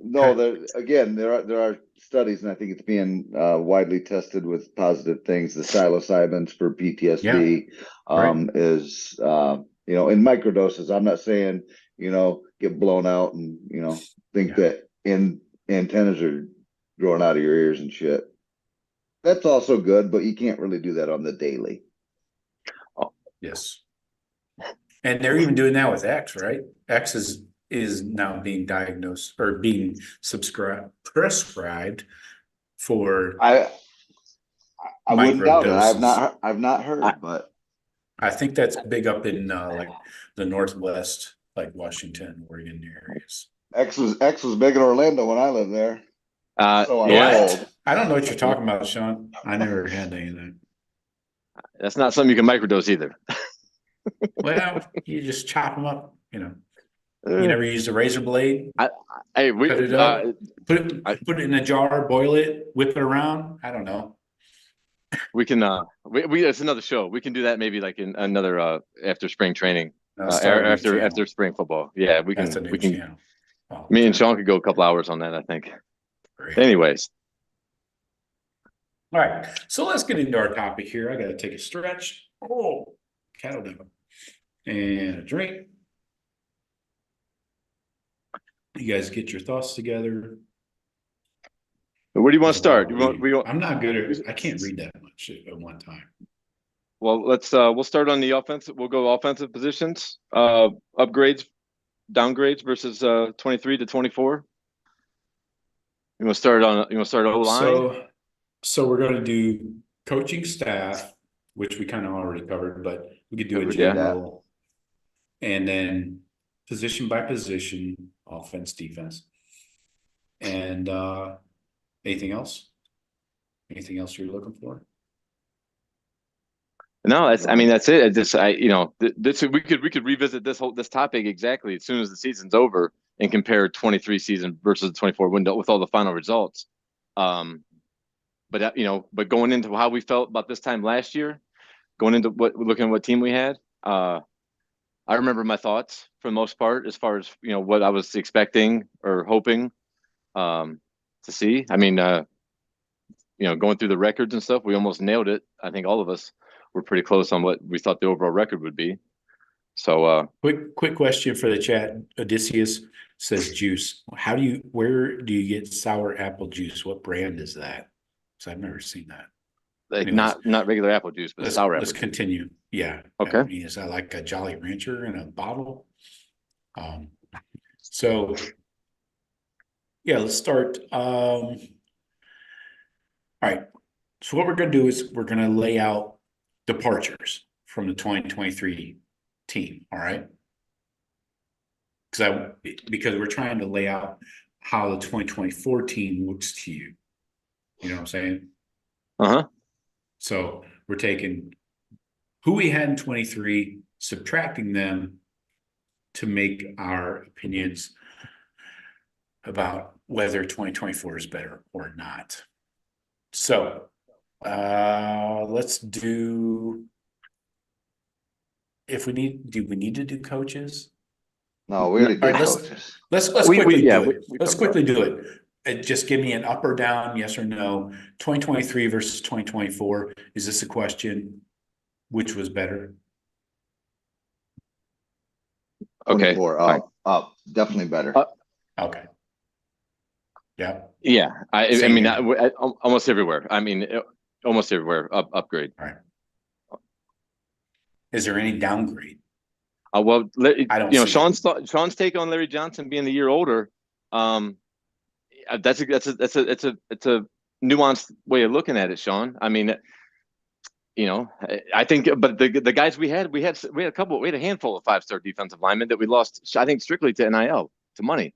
No, there are studies, and I think it's being widely tested with positive things. The psilocybins for PTSD is in microdoses. I'm not saying get blown out and think that antennas are growing out of your ears and shit. That's also good, but you can't really do that on the daily. Oh, yes. And they're even doing that with X, right? X is now being diagnosed or being prescribed for. I wouldn't doubt it. I've not heard, but I think that's big up in like the Northwest, like Washington, Oregon areas. X was big in Orlando when I lived there. So I don't know what you're talking about, Sean. I never had any of that. That's not something you can microdose either. Well, you just chop them up, You never used a razor blade? Cut it up, put it in a jar, boil it, whip it around. I don't know. We can it's another show. We can do that maybe like in another after spring training. After spring football. Yeah, we can channel. Oh, me and Sean could go a couple hours on that, I think. Great. Anyways. All right. So let's get into our topic here. I gotta take a stretch. Oh, cattle dog. And a drink. You guys get your thoughts together. Where do you want to start? I'm not good at. I can't read that much at one time. Well, we'll start on the offensive. We'll go offensive positions. Upgrades, downgrades versus 23 to 24. You want to start O-line? So we're going to do coaching staff, which we kind of already covered, but we could do a general, and then position by position, offense, defense, and anything else? Anything else you're looking for? No, that's it. We could revisit this topic exactly as soon as the season's over and compare 23 season versus the 24 window with all the final results. but but going into how we felt about this time last year, going into looking at what team we had, I remember my thoughts for the most part as far as what I was expecting or hoping to see. I mean, going through the records and stuff, we almost nailed it. I think all of us were pretty close on what we thought the overall record would be. So, quick question for the chat. Odysseus says juice. Where do you get sour apple juice? What brand is that? Because I've never seen that. like Anyways, not regular apple juice, but sour apple let's juice. continue. Yeah. Okay. I mean, is that like a Jolly Rancher in a bottle? So yeah, let's start. All right. So what we're going to do is we're going to lay out departures from the 2023 team. All right. Because we're trying to lay out how the 2024 team looks to you. You know what I'm saying? Uh-huh. So we're taking who we had in 23, subtracting them to make our opinions about whether 2024 is better or not. So let's do, do we need to do coaches? No, we already did All right, coaches. Let's quickly do it. we Let's talked about quickly do it. And just give me an up or down, yes or no. 2023 versus 2024. Is this a question? Which was better? Okay. 24, up, definitely better. Okay. Yeah. Yeah. I Same mean, here. almost everywhere. I mean, almost everywhere. Upgrade. All right. Is there any downgrade? Well, I don't see Sean's take on Larry Johnson being a year older. That's a nuanced way of looking at it, Sean. I mean, I think, but the guys we had a handful of 5-star defensive linemen that we lost, I think, strictly to NIL, to money.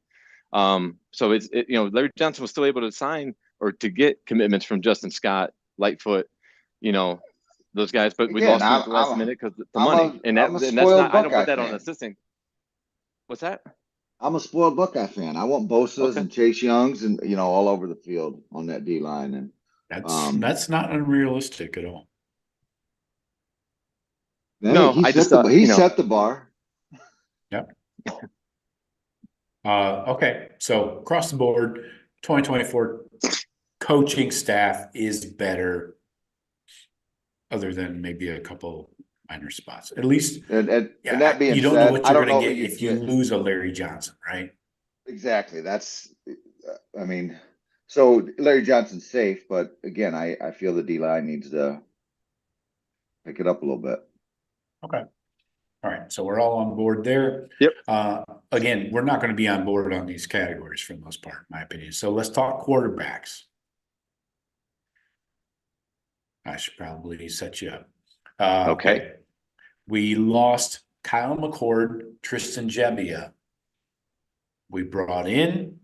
So Larry Johnson was still able to sign or to get commitments from Justin Scott, Lightfoot, those guys, but we Again, lost them at the last minute because the money. I'm a that's spoiled not, I don't put Buckeye that on fan. assisting. What's that? I'm a spoiled Buckeye fan. I want Bosa's Okay. and Chase Youngs and all over the field on that D line. And that's not unrealistic at all. No, he I set the bar. Yep. Okay, so across the board, 2024 coaching staff is better, other than maybe a couple minor spots. At least, and that being you don't said, know what I you're don't know going to who get if you lose a Larry Johnson, right? Exactly. That's, I mean, so Larry Johnson's safe, but again, I feel the D line needs to pick it up a little bit. Okay. All right. So we're all on board there. Yep. Again, we're not going to be on board on these categories for the most part, in my opinion. So let's talk quarterbacks. I should probably set you up. Okay. We lost Kyle McCord, Tristan Gebbia. We brought in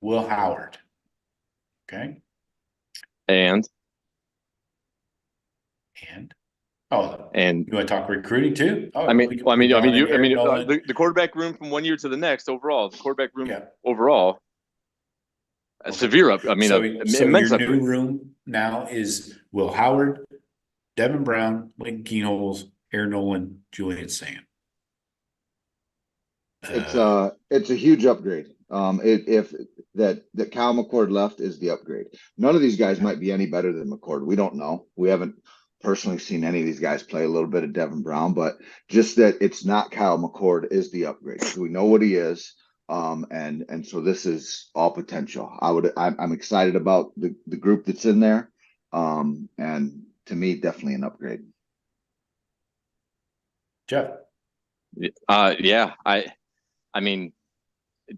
Will Howard. Okay. And you want to talk recruiting too? Oh, the quarterback room from one year to the next overall. The quarterback room overall. A severe up. I mean, so immense your upgrade. new room now is Will Howard, Devin Brown, Lincoln Keenholz, Aaron Nolan, Julian Sand. It's a huge upgrade. If that Kyle McCord left is the upgrade. None of these guys might be any better than McCord. We don't know. We haven't personally seen any of these guys play. A little bit of Devin Brown, but just that it's not Kyle McCord is the upgrade. So we know what he is. And so this is all potential. I'm excited about the group that's in there. And to me, definitely an upgrade. Jeff. Yeah. I mean,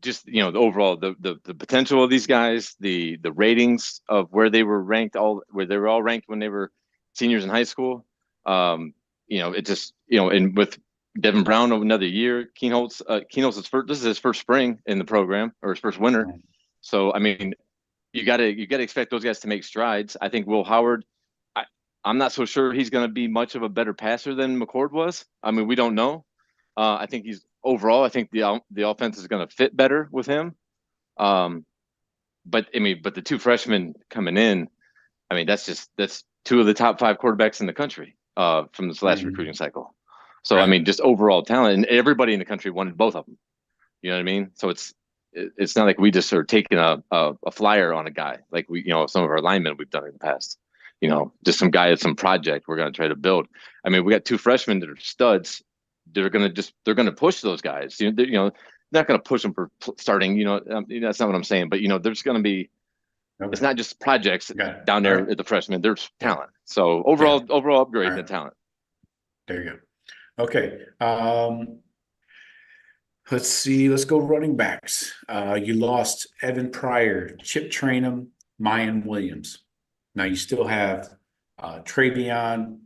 just the overall the potential of these guys, the ratings of where they were ranked, where they were all ranked when they were seniors in high school. It just and with Devin Brown over another year, Keenholz this is his first spring in the program, or his first winter. So I mean, you gotta expect those guys to make strides. I think Will Howard, I'm not so sure he's going to be much of a better passer than McCord was. I mean, we don't know. I think overall, I think the offense is going to fit better with him. but the two freshmen coming in, I mean, that's two of the top 5 quarterbacks in the country from this last recruiting cycle. So, I mean, just overall talent, and everybody in the country wanted both of them. You know what I mean? So it's not like we just are taking a flyer on a guy like some of our linemen we've done in the past. Just some guy at some project we're going to try to build. I mean, we got 2 freshmen that are studs. They're going to push those guys. Not going to push them for starting. That's not what I'm saying. But there's going to be. Okay. It's not just projects down there at the freshmen. There's talent. So overall upgrade in the talent. There you go. Okay. Let's see. Let's go running backs. You lost Evan Pryor, Chip Trainum, Mayan Williams. Now you still have Travion.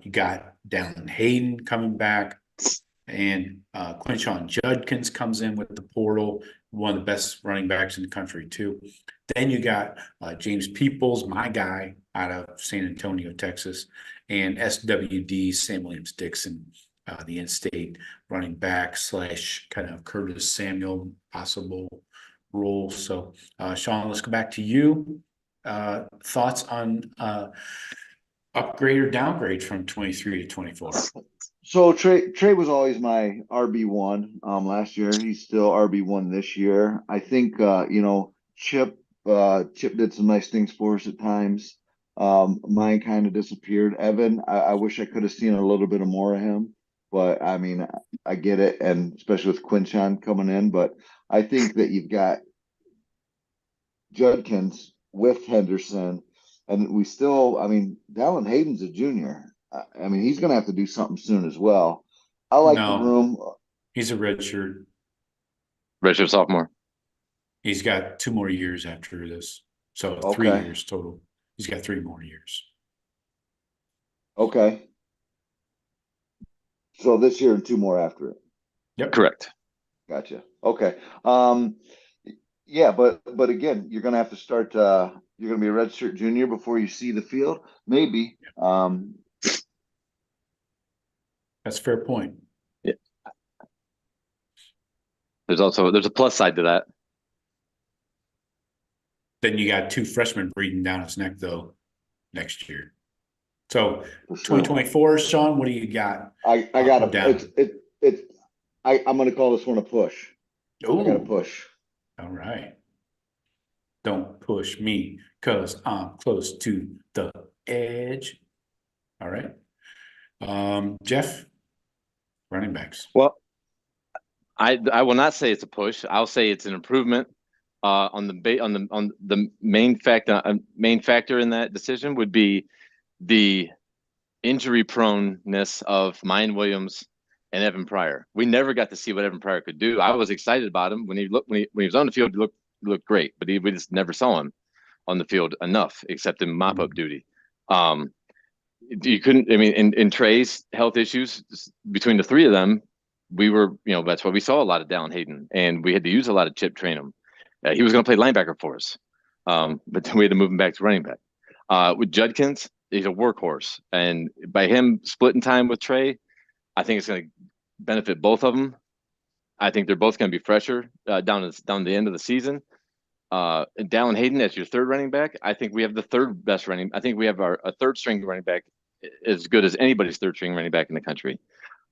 You got Dallin Hayden coming back, and Quinshawn Judkins comes in with the portal, one of the best running backs in the country too. Then you got James Peoples, my guy, out of San Antonio, Texas, and SWD, Sam Williams-Dixon, the in-state running back / kind of Curtis Samuel possible role. So, Sean, let's go back to you. Thoughts on upgrade or downgrade from 23 to 24? So Trey was always my RB1 last year. He's still RB1 this year. I think Chip did some nice things for us at times. Mine kind of disappeared. Evan, I wish I could have seen a little bit of more of him, but I mean, I get it, and especially with Quinshawn coming in. But I think that you've got Judkins with Henderson, and we still, I mean, Dallin Hayden's a junior. I mean, he's going to have to do something soon as well. I like the room. He's a redshirt sophomore. He's got 2 more years after this. So 3 years total. He's got 3 more years. Okay. So this year and 2 more after it. Yep. Correct. Gotcha. Okay. Yeah, but again, you're going to have to start, you're going to be a redshirt junior before you see the field. Maybe. That's a fair point. Yeah. There's a plus side to that. Then you got 2 freshmen breathing down his neck though next year. So 2024, Sean, what do you got? I got I'm going to call this one a push. Ooh. I got a push. All right. Don't push me because I'm close to the edge. All right. Jeff, running backs. Well, I will not say it's a push. I'll say it's an improvement. On the main factor in that decision would be the injury proneness of Mayan Williams and Evan Pryor. We never got to see what Evan Pryor could do. I was excited about him when he was on the field. He looked great, but we just never saw him on the field enough, except in mop-up duty. You couldn't. I mean, in Trey's health issues between the 3 of them, we were, that's why we saw a lot of Dallin Hayden, and we had to use a lot of Chip Trainum. He was going to play linebacker for us, but then we had to move him back to running back. With Judkins, he's a workhorse, and by him splitting time with Trey, I think it's going to benefit both of them. I think they're both going to be fresher down the end of the season. Dallin Hayden as your 3rd running back, I think we have the 3rd best running. I think we have a 3rd string running back as good as anybody's 3rd string running back in the country,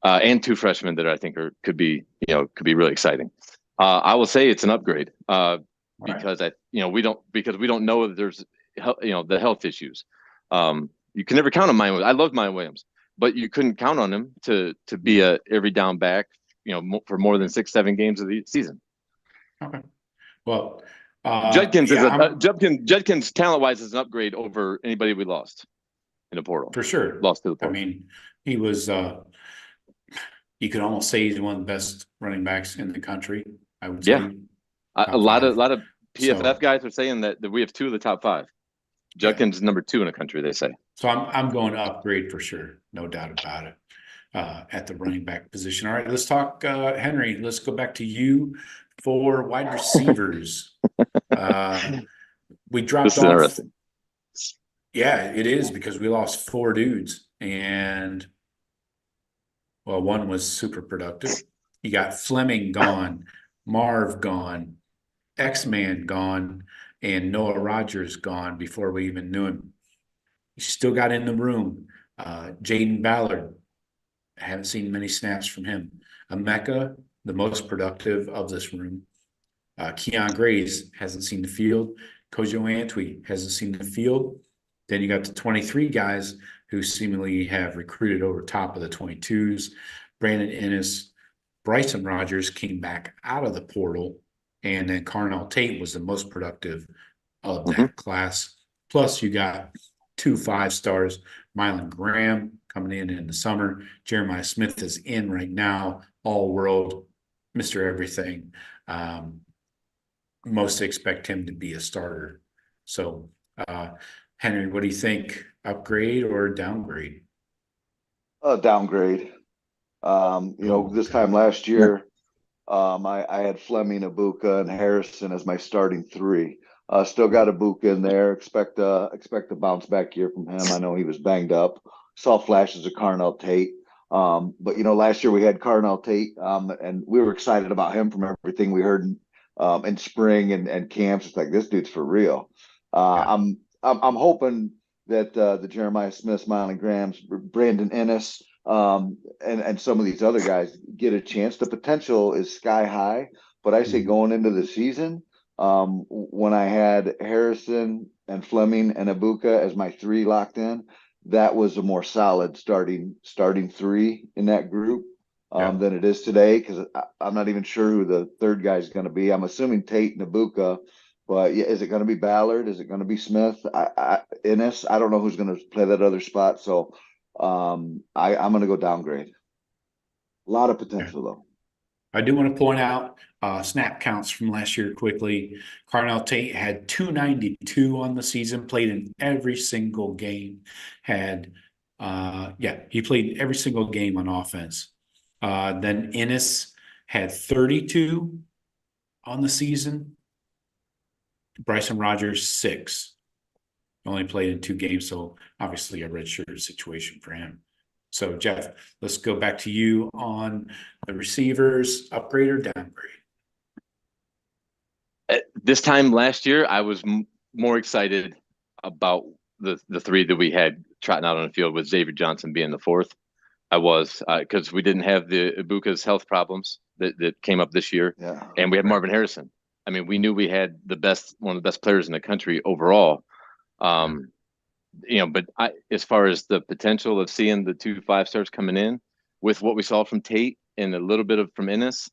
and 2 freshmen that I think could be really exciting. I will say it's an upgrade because we don't know that there's the health issues. You can never count on Mayan Williams. I love Mayan Williams, but you couldn't count on him to be a every down back, for more than 6-7 games of the season. Okay. Well, Judkins Judkins talent-wise is an upgrade over anybody we lost in the portal. For sure. Lost to the portal. I mean, he was you could almost say he's one of the best running backs in the country, I would say. Yeah. A lot of PFF guys are saying that we have 2 of the top 5. Judkins is number 2 in the country, they say. So I'm going to upgrade for sure, no doubt about it, at the running back position. All right, let's talk Henry. Let's go back to you for wide receivers. We dropped off. Interesting. Yeah, it is, because we lost 4 dudes, and one was super productive. You got Fleming gone, Marv gone, X-Man gone and Noah Rogers gone before we even knew him. He still got in the room. Jaden Ballard, I haven't seen many snaps from him. Emeka, the most productive of this room. Keon Grays hasn't seen the field. Kojo Antwi hasn't seen the field. Then you got the 23 guys who seemingly have recruited over top of the 22s. Brandon Ennis, Bryson Rogers came back out of the portal, and then Carnell Tate was the most productive of that class. Plus, you got 2 5-stars, Mylan Graham coming in the summer. Jeremiah Smith is in right now, all world, Mr. Everything. Most expect him to be a starter. So, Henry, what do you think? Upgrade or downgrade? Downgrade. This time last year, I had Fleming, Ibuka, and Harrison as my starting 3. Still got Ibuka in there. Expect a bounce back year from him. I know he was banged up. Saw flashes of Carnell Tate. But last year we had Carnell Tate, and we were excited about him from everything we heard in spring and camps. It's like, this dude's for real. I'm hoping that the Jeremiah Smith, Mylan Grahams, Brandon Ennis, and some of these other guys get a chance. The potential is sky high, but I say going into the season, when I had Harrison and Fleming and Ibuka as my 3 locked in, that was a more solid starting 3 in that group than it is today, because I'm not even sure who the third guy is going to be. I'm assuming Tate and Ibuka, but is it going to be Ballard? Is it going to be Smith? Ennis? I don't know who's going to play that other spot. So I'm going to go downgrade. A lot of potential though. I do want to point out snap counts from last year quickly. Carnell Tate had 292 on the season, played in every single game. He played every single game on offense. Then Ennis had 32 on the season. Bryson Rogers, 6. Only played in 2 games, so obviously a redshirt situation for him. So, Jeff, let's go back to you on the receivers, upgrade or downgrade. This time last year, I was more excited about the 3 that we had trotting out on the field, with Xavier Johnson being the 4th. I was, because we didn't have the Ibuka's health problems that came up this year, and we had Marvin Harrison. I mean, we knew we had one of the best players in the country overall. But as far as the potential of seeing the 2 5-stars coming in with what we saw from Tate and a little bit from Ennis,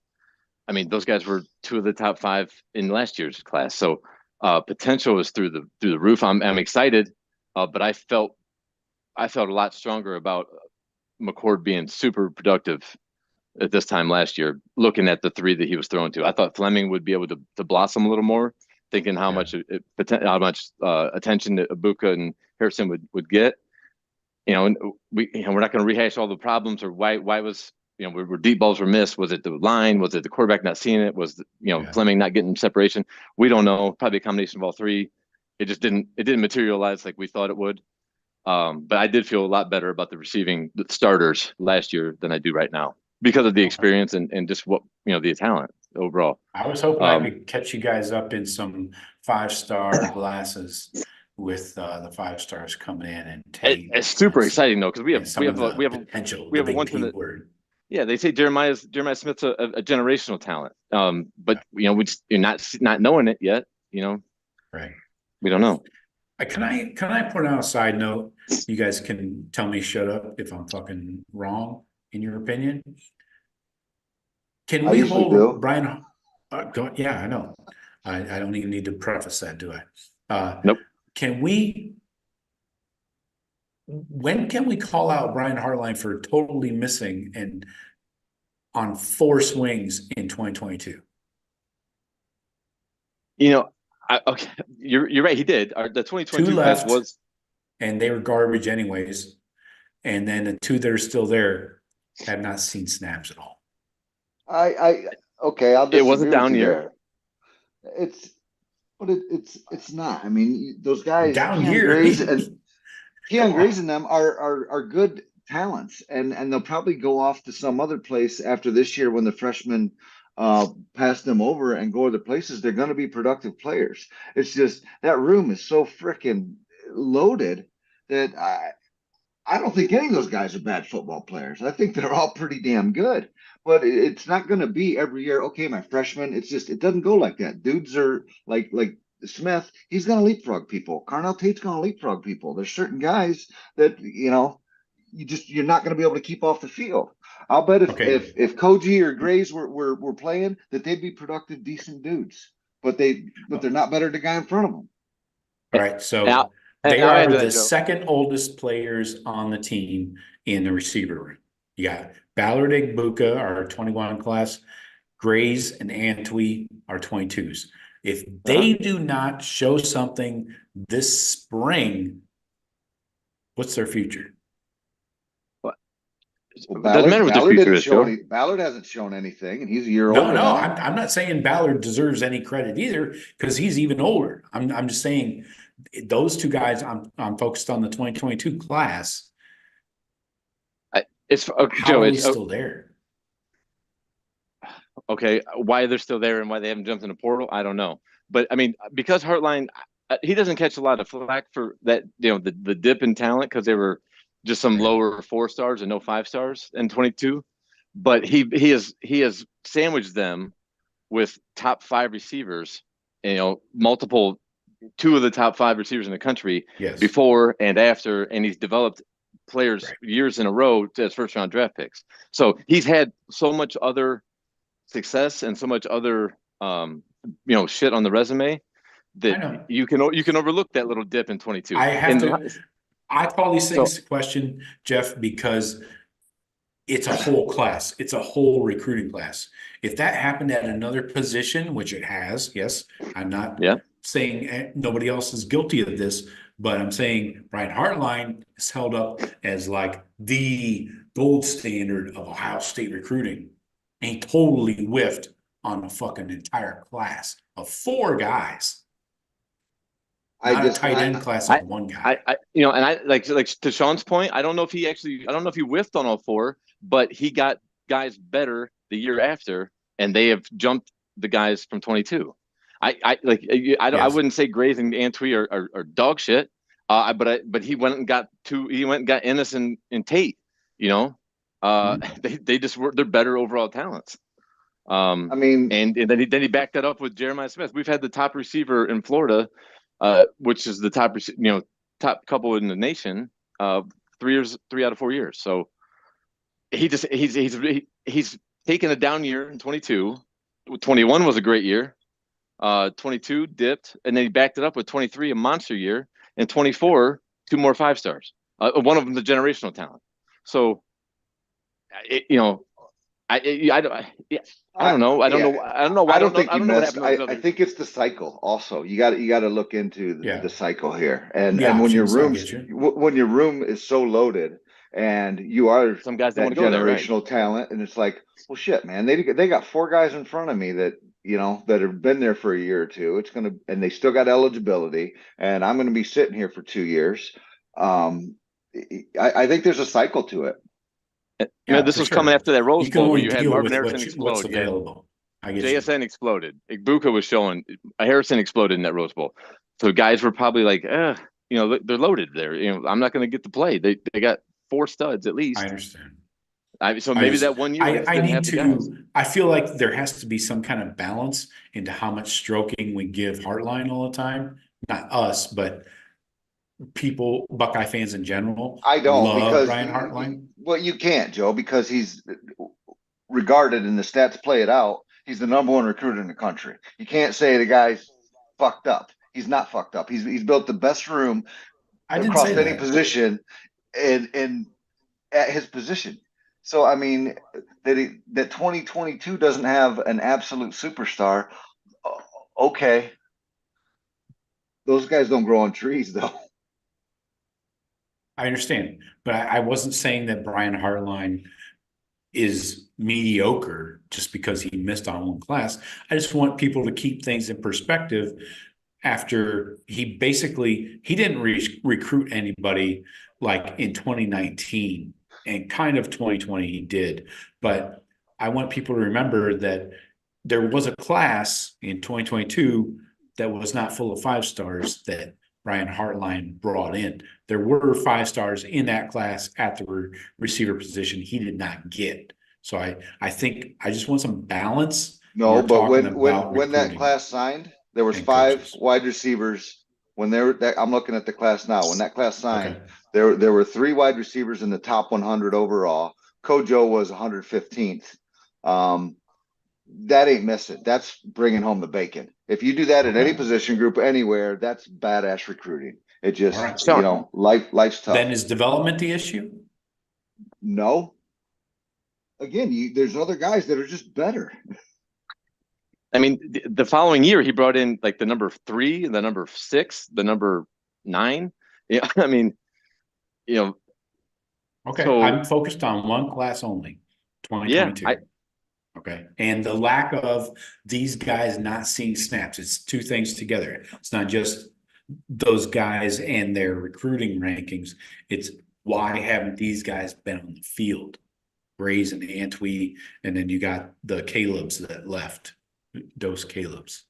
I mean, those guys were 2 of the top 5 in last year's class. So potential is through the roof. I'm excited, but I felt a lot stronger about McCord being super productive at this time last year, looking at the 3 that he was throwing to. I thought Fleming would be able to blossom a little more, thinking how much attention that Ibuka and Harrison would get. And we're not going to rehash all the problems or why was, where deep balls were missed. Was it the line? Was it the quarterback not seeing it? Was Fleming not getting separation? We don't know. Probably a combination of all 3. It just didn't materialize like we thought it would. But I did feel a lot better about the receiving starters last year than I do right now, because of the experience and just what, the talent overall. I was hoping I could catch you guys up in some 5-star glasses with the 5-stars coming in and Tate. It's super exciting though, because we have potential. We have a one thing word. Yeah, they say Jeremiah Smith's a generational talent. But we just, you're not knowing it yet. Right. We don't know. Can I put out a side note? You guys can tell me shut up if I'm fucking wrong in your opinion. Can we hold Brian? Yeah, I know. I don't even need to preface that, do I? Nope. When can we call out Brian Hartline for totally missing and on 4 swings in 2022? Okay, you're right. He did. The 2022 class was, and they were garbage anyways. And then the 2 that are still there have not seen snaps at all. I'll it was a down year. It's not. I mean, those guys down year. Keon Grays and them are good talents, and they'll probably go off to some other place after this year when the freshmen pass them over and go other places, they're going to be productive players. It's just that room is so freaking loaded that I don't think any of those guys are bad football players. I think they're all pretty damn good. But it's not going to be every year. Okay, my freshman. It's just it doesn't go like that. Dudes are like Smith. He's going to leapfrog people. Carnell Tate's going to leapfrog people. There's certain guys that you're not going to be able to keep off the field. I'll bet if Koji or Grays were playing, that they'd be productive, decent dudes. But they're not better than the guy in front of them. All right, so they are the second oldest players on the team in the receiver room. You got Ballard, Igbuka, our 21 class, Grays and Antwi are 22s. If they do not show something this spring, what's their future? Well, doesn't matter what their future is, Joe. Ballard hasn't shown anything, and he's a year No, older. I'm not saying Ballard deserves any credit either, because he's even older. I'm just saying those two guys. I'm focused on the 2022 class. Joe, it's still there. Okay, why they're still there and why they haven't jumped in the portal, I don't know. But I mean, because Hartline, he doesn't catch a lot of flack for that. The dip in talent because they were just some lower 4 stars and no 5 stars in 22. But he has sandwiched them with top 5 receivers. Multiple 2 of the top 5 receivers in the country before and after, and he's developed players years in a row as first-round draft picks. So he's had so much other success and so much other shit on the resume that you can overlook that little dip in 22. I call these things question, Jeff, because it's a whole class. It's a whole recruiting class. If that happened at another position, which it has, yes, I'm not saying nobody else is guilty of this, but I'm saying Brian Hartline is held up as like the gold standard of Ohio State recruiting. And he totally whiffed on a fucking entire class of 4 guys. Not a tight end class of 1 guy. And like to Sean's point, I don't know if he whiffed on all 4, but he got guys better the year after, and they have jumped the guys from 22. I wouldn't say Grays and Antwi are dog shit. But he went and got Ennis and Tate. They're better overall talents. And then he backed that up with Jeremiah Smith. We've had the top receiver in Florida, which is the top couple in the nation, 3 out of 4 years. So he's taken a down year in 22. 21 was a great year. 22 dipped, and then he backed it up with 23, a monster year, and 24, 2 more 5 stars. One of them the generational talent. So, I don't know. I think it's the cycle. Also, you got to look into the cycle here, and when your room is so loaded, and you are some guys that generational talent, and it's like, well, shit, man, they got 4 guys in front of me that that have been there for a year or 2. And they still got eligibility, and I'm gonna be sitting here for 2 years. I think there's a cycle to it. This was coming after that Rose Bowl where you had Marvin Harrison explode. Available. JSN exploded. Igbuka was showing. Harrison exploded in that Rose Bowl. So guys were probably like, they're loaded there. I'm not going to get to play. They got 4 studs at least. I understand. Maybe that 1 year. I feel like there has to be some kind of balance into how much stroking we give Hartline all the time. Not us, but people, Buckeye fans in general. I don't love Brian Hartline. Well, you can't, Joe, because he's regarded, and the stats play it out. He's the number 1 recruiter in the country. You can't say the guy's fucked up. He's not fucked up. He's built the best room across any position, and at his position. So I mean that 2022 doesn't have an absolute superstar. Okay, those guys don't grow on trees, though. I understand, but I wasn't saying that Brian Hartline is mediocre just because he missed on 1 class. I just want people to keep things in perspective. After he didn't recruit anybody like in 2019, and kind of 2020 he did, but I want people to remember that there was a class in 2022 that was not full of 5-stars that Brian Hartline brought in. There were 5-stars in that class at the receiver position he did not get. So I think I just want some balance. No, but when that recruiting class signed, there was and 5 coaches. wide receivers. When I'm looking at the class now. When that class signed, Okay. there were 3 wide receivers in the top 100 overall. Kojo was 115th. That ain't missing. That's bringing home the bacon. If you do that at any position group anywhere, that's badass recruiting. It just, Right. you know, life's tough. Then is development the issue? No. Again, there's other guys that are just better. I mean, the following year he brought in like the number 3, the number 6, the number 9. Yeah, I mean, you know. Okay, so, I'm focused on one class only, 2022. Yeah, okay, and the lack of these guys not seeing snaps. It's 2 things together. It's not just those guys and their recruiting rankings. It's why haven't these guys been on the field? Braze and Antwi, and then you got the Calebs that left. Those Calebs.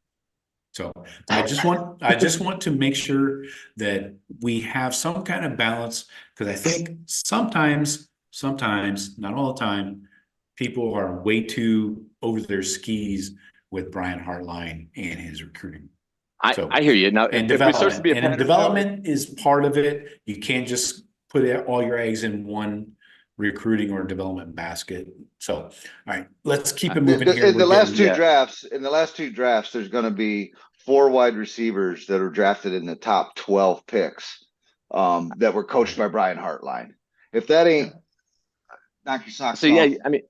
So I just want to make sure that we have some kind of balance, because I think sometimes, not all the time, people are way too over their skis with Brian Hartline and his recruiting. I hear you. Now, and if it starts to be development is part of it. You can't just put all your eggs in one recruiting or development basket. So, all right, let's keep it moving here. In the last 2 drafts, there's going to be 4 wide receivers that are drafted in the top 12 picks that were coached by Brian Hartline. If that ain't knock your socks off. Yeah, I mean,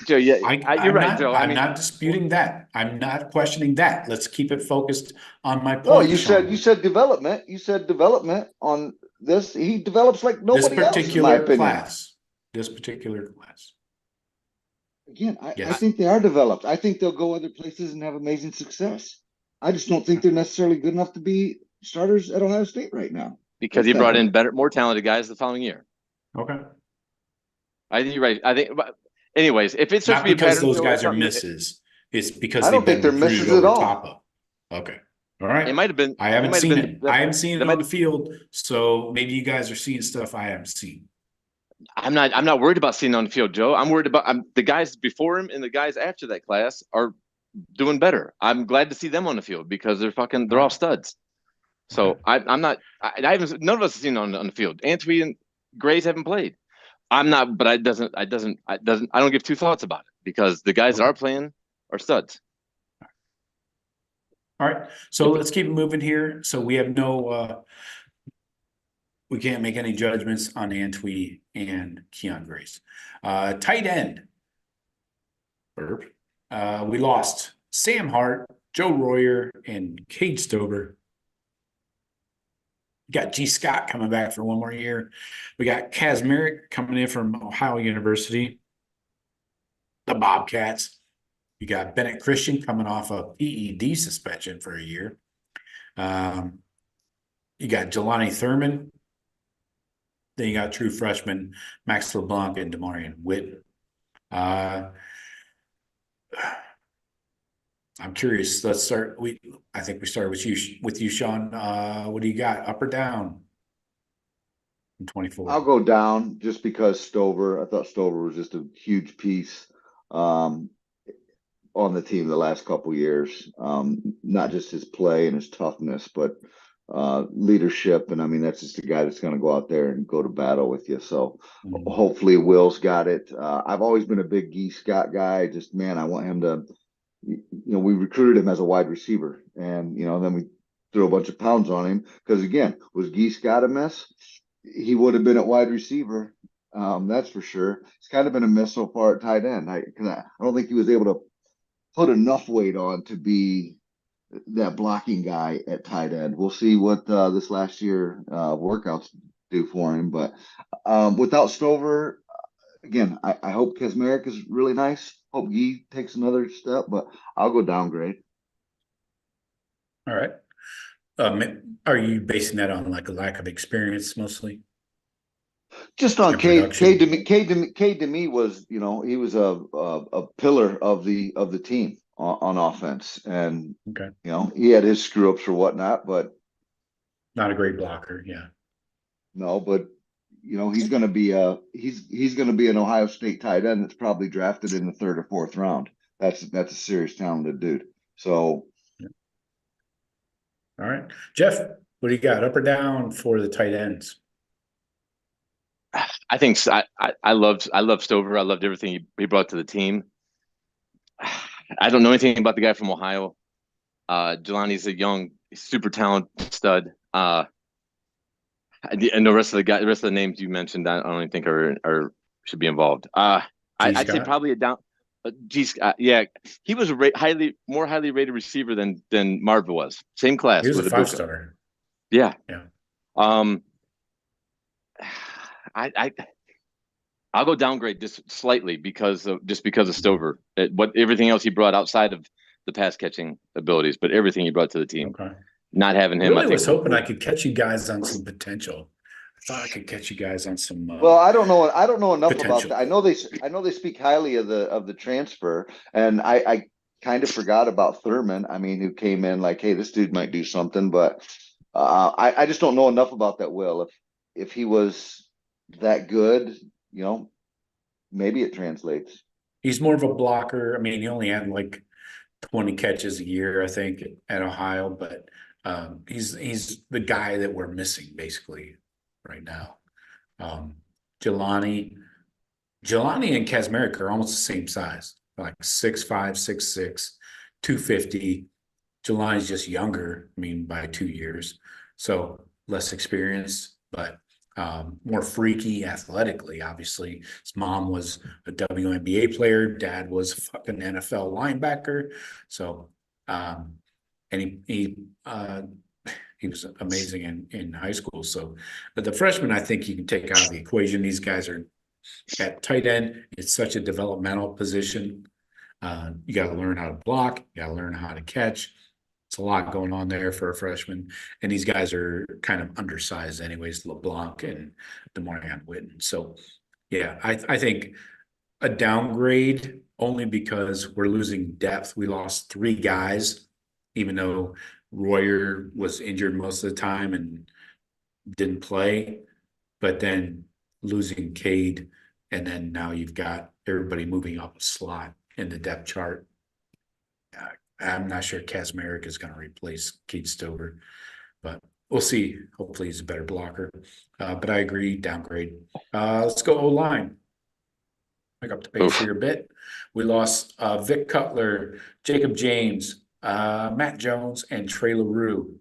Joe, yeah, you're right, Joe. I'm not disputing that. I'm not questioning that. Let's keep it focused on my point. Oh, you said development. You said development on this. He develops like nobody else, in my opinion. This particular class. Again, I think they are developed. I think they'll go other places and have amazing success. I just don't think they're necessarily good enough to be starters at Ohio State right now. Because he brought in more talented guys the following year. Okay. I think you're right. I think, but anyways, if it's not because those guys are misses, it's because I don't think they're misses at all. Okay. All right. It might have been. I haven't seen it. I haven't seen it on the field, so maybe you guys are seeing stuff I haven't seen. I'm not worried about seeing on the field, Joe. I'm worried about the guys before him and the guys after that class are doing better. I'm glad to see them on the field because they're all studs. So I'm not. I haven't. None of us have seen on the field. Antwi and Grays haven't played. I'm not, but I don't give 2 thoughts about it because the guys that are playing are studs. All right, so let's keep moving here. So we have we can't make any judgments on Antwi and Keon Grace. Tight end. We lost Sam Hart, Joe Royer, and Cade Stover. We got G. Scott coming back for 1 more year. We got Kaz Merrick coming in from Ohio University. The Bobcats. You got Bennett Christian coming off a PED suspension for a year. You got Jelani Thurman. Then you got true freshman Max LeBlanc and Demarion Witt. I'm curious. Let's start. I think we started with you, Sean. What do you got? Up or down in 24? I'll go down just because Stover. I thought Stover was just a huge piece on the team the last couple years. Not just his play and his toughness, but leadership. And I mean, that's just a guy that's going to go out there and go to battle with you. So hopefully Will's got it. I've always been a big Gee Scott guy. Just, man, I want him to, we recruited him as a wide receiver and, then we threw a bunch of pounds on him because, again, was Gee Scott a mess? He would have been at wide receiver. That's for sure. It's kind of been a miss so far at tight end. I don't think he was able to put enough weight on to be that blocking guy at tight end. We'll see what this last year workouts do for him. But without Stover, again, I hope Kazmarek is really nice. Hope Gee takes another step, but I'll go downgrade. All right. Are you basing that on like a lack of experience mostly? Just on Cade to me was, he was a pillar of the team on offense. And, Okay. he had his screw ups or whatnot, but Not a great blocker. Yeah. no, but he's going to be he's going to be an Ohio State tight end that's probably drafted in the third or fourth round. That's a serious talented dude. So, Yeah. All right, Jeff, what do you got, up or down for the tight ends? I think I loved Stover. I loved everything he brought to the team. I don't know anything about the guy from Ohio. Jelani's a young, super talented stud. And the rest of the names you mentioned, I don't even think are should be involved. I'd say probably a down. Geez, yeah, he was a more highly rated receiver than Marvin was. Same class. He was with a 5-star. Yeah. Yeah. I'll go downgrade just slightly because of Stover. Everything else he brought outside of the pass catching abilities, but everything he brought to the team. Okay. Not having him, I was hoping I could catch you guys on some potential. I thought I could catch you guys on some. Well, I don't know enough potential. about that. I know they speak highly of the transfer, and I kind of forgot about Thurman. I mean, who came in like, hey, this dude might do something, but I just don't know enough about that. Will, if he was that good, maybe it translates. He's more of a blocker. I mean, he only had like 20 catches a year, I think, at Ohio, but he's the guy that we're missing basically right now. Jelani and Kazmarek are almost the same size, like 6'5", 6'6", 250. Jelani's just younger, I mean, by 2 years, so less experienced, but more freaky athletically. Obviously, his mom was a WNBA player, dad was a fucking NFL linebacker, so and he was amazing in high school. So, but the freshman, I think you can take out of the equation. These guys are at tight end. It's such a developmental position. You got to learn how to block. You got to learn how to catch. It's a lot going on there for a freshman. And these guys are kind of undersized anyways, LeBlanc and DeMarion Witten. So, yeah, I think a downgrade only because we're losing depth. We lost 3 guys, even though Royer was injured most of the time and didn't play. But then losing Cade, and then now you've got everybody moving up a slot in the depth chart. I'm not sure Kazmarek is going to replace Cade Stover, but we'll see. Hopefully he's a better blocker. But I agree, downgrade. Let's go O-line. Pick up the pace here a bit. We lost Vic Cutler, Jacob James, Matt Jones, and Trey LaRue.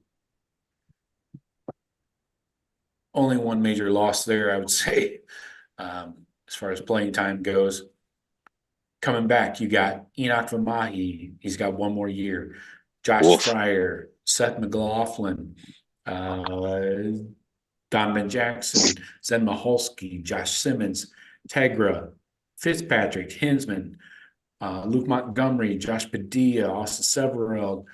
Only one major loss there, I would say, as far as playing time goes. Coming back, you got Enoch Vamahi. He's got 1 more year. Josh Fryer, Seth McLaughlin, Donovan Jackson, Zen Maholsky, Josh Simmons, Tegra, Fitzpatrick, Hinsman, Luke Montgomery, Josh Padilla, Austin Severell,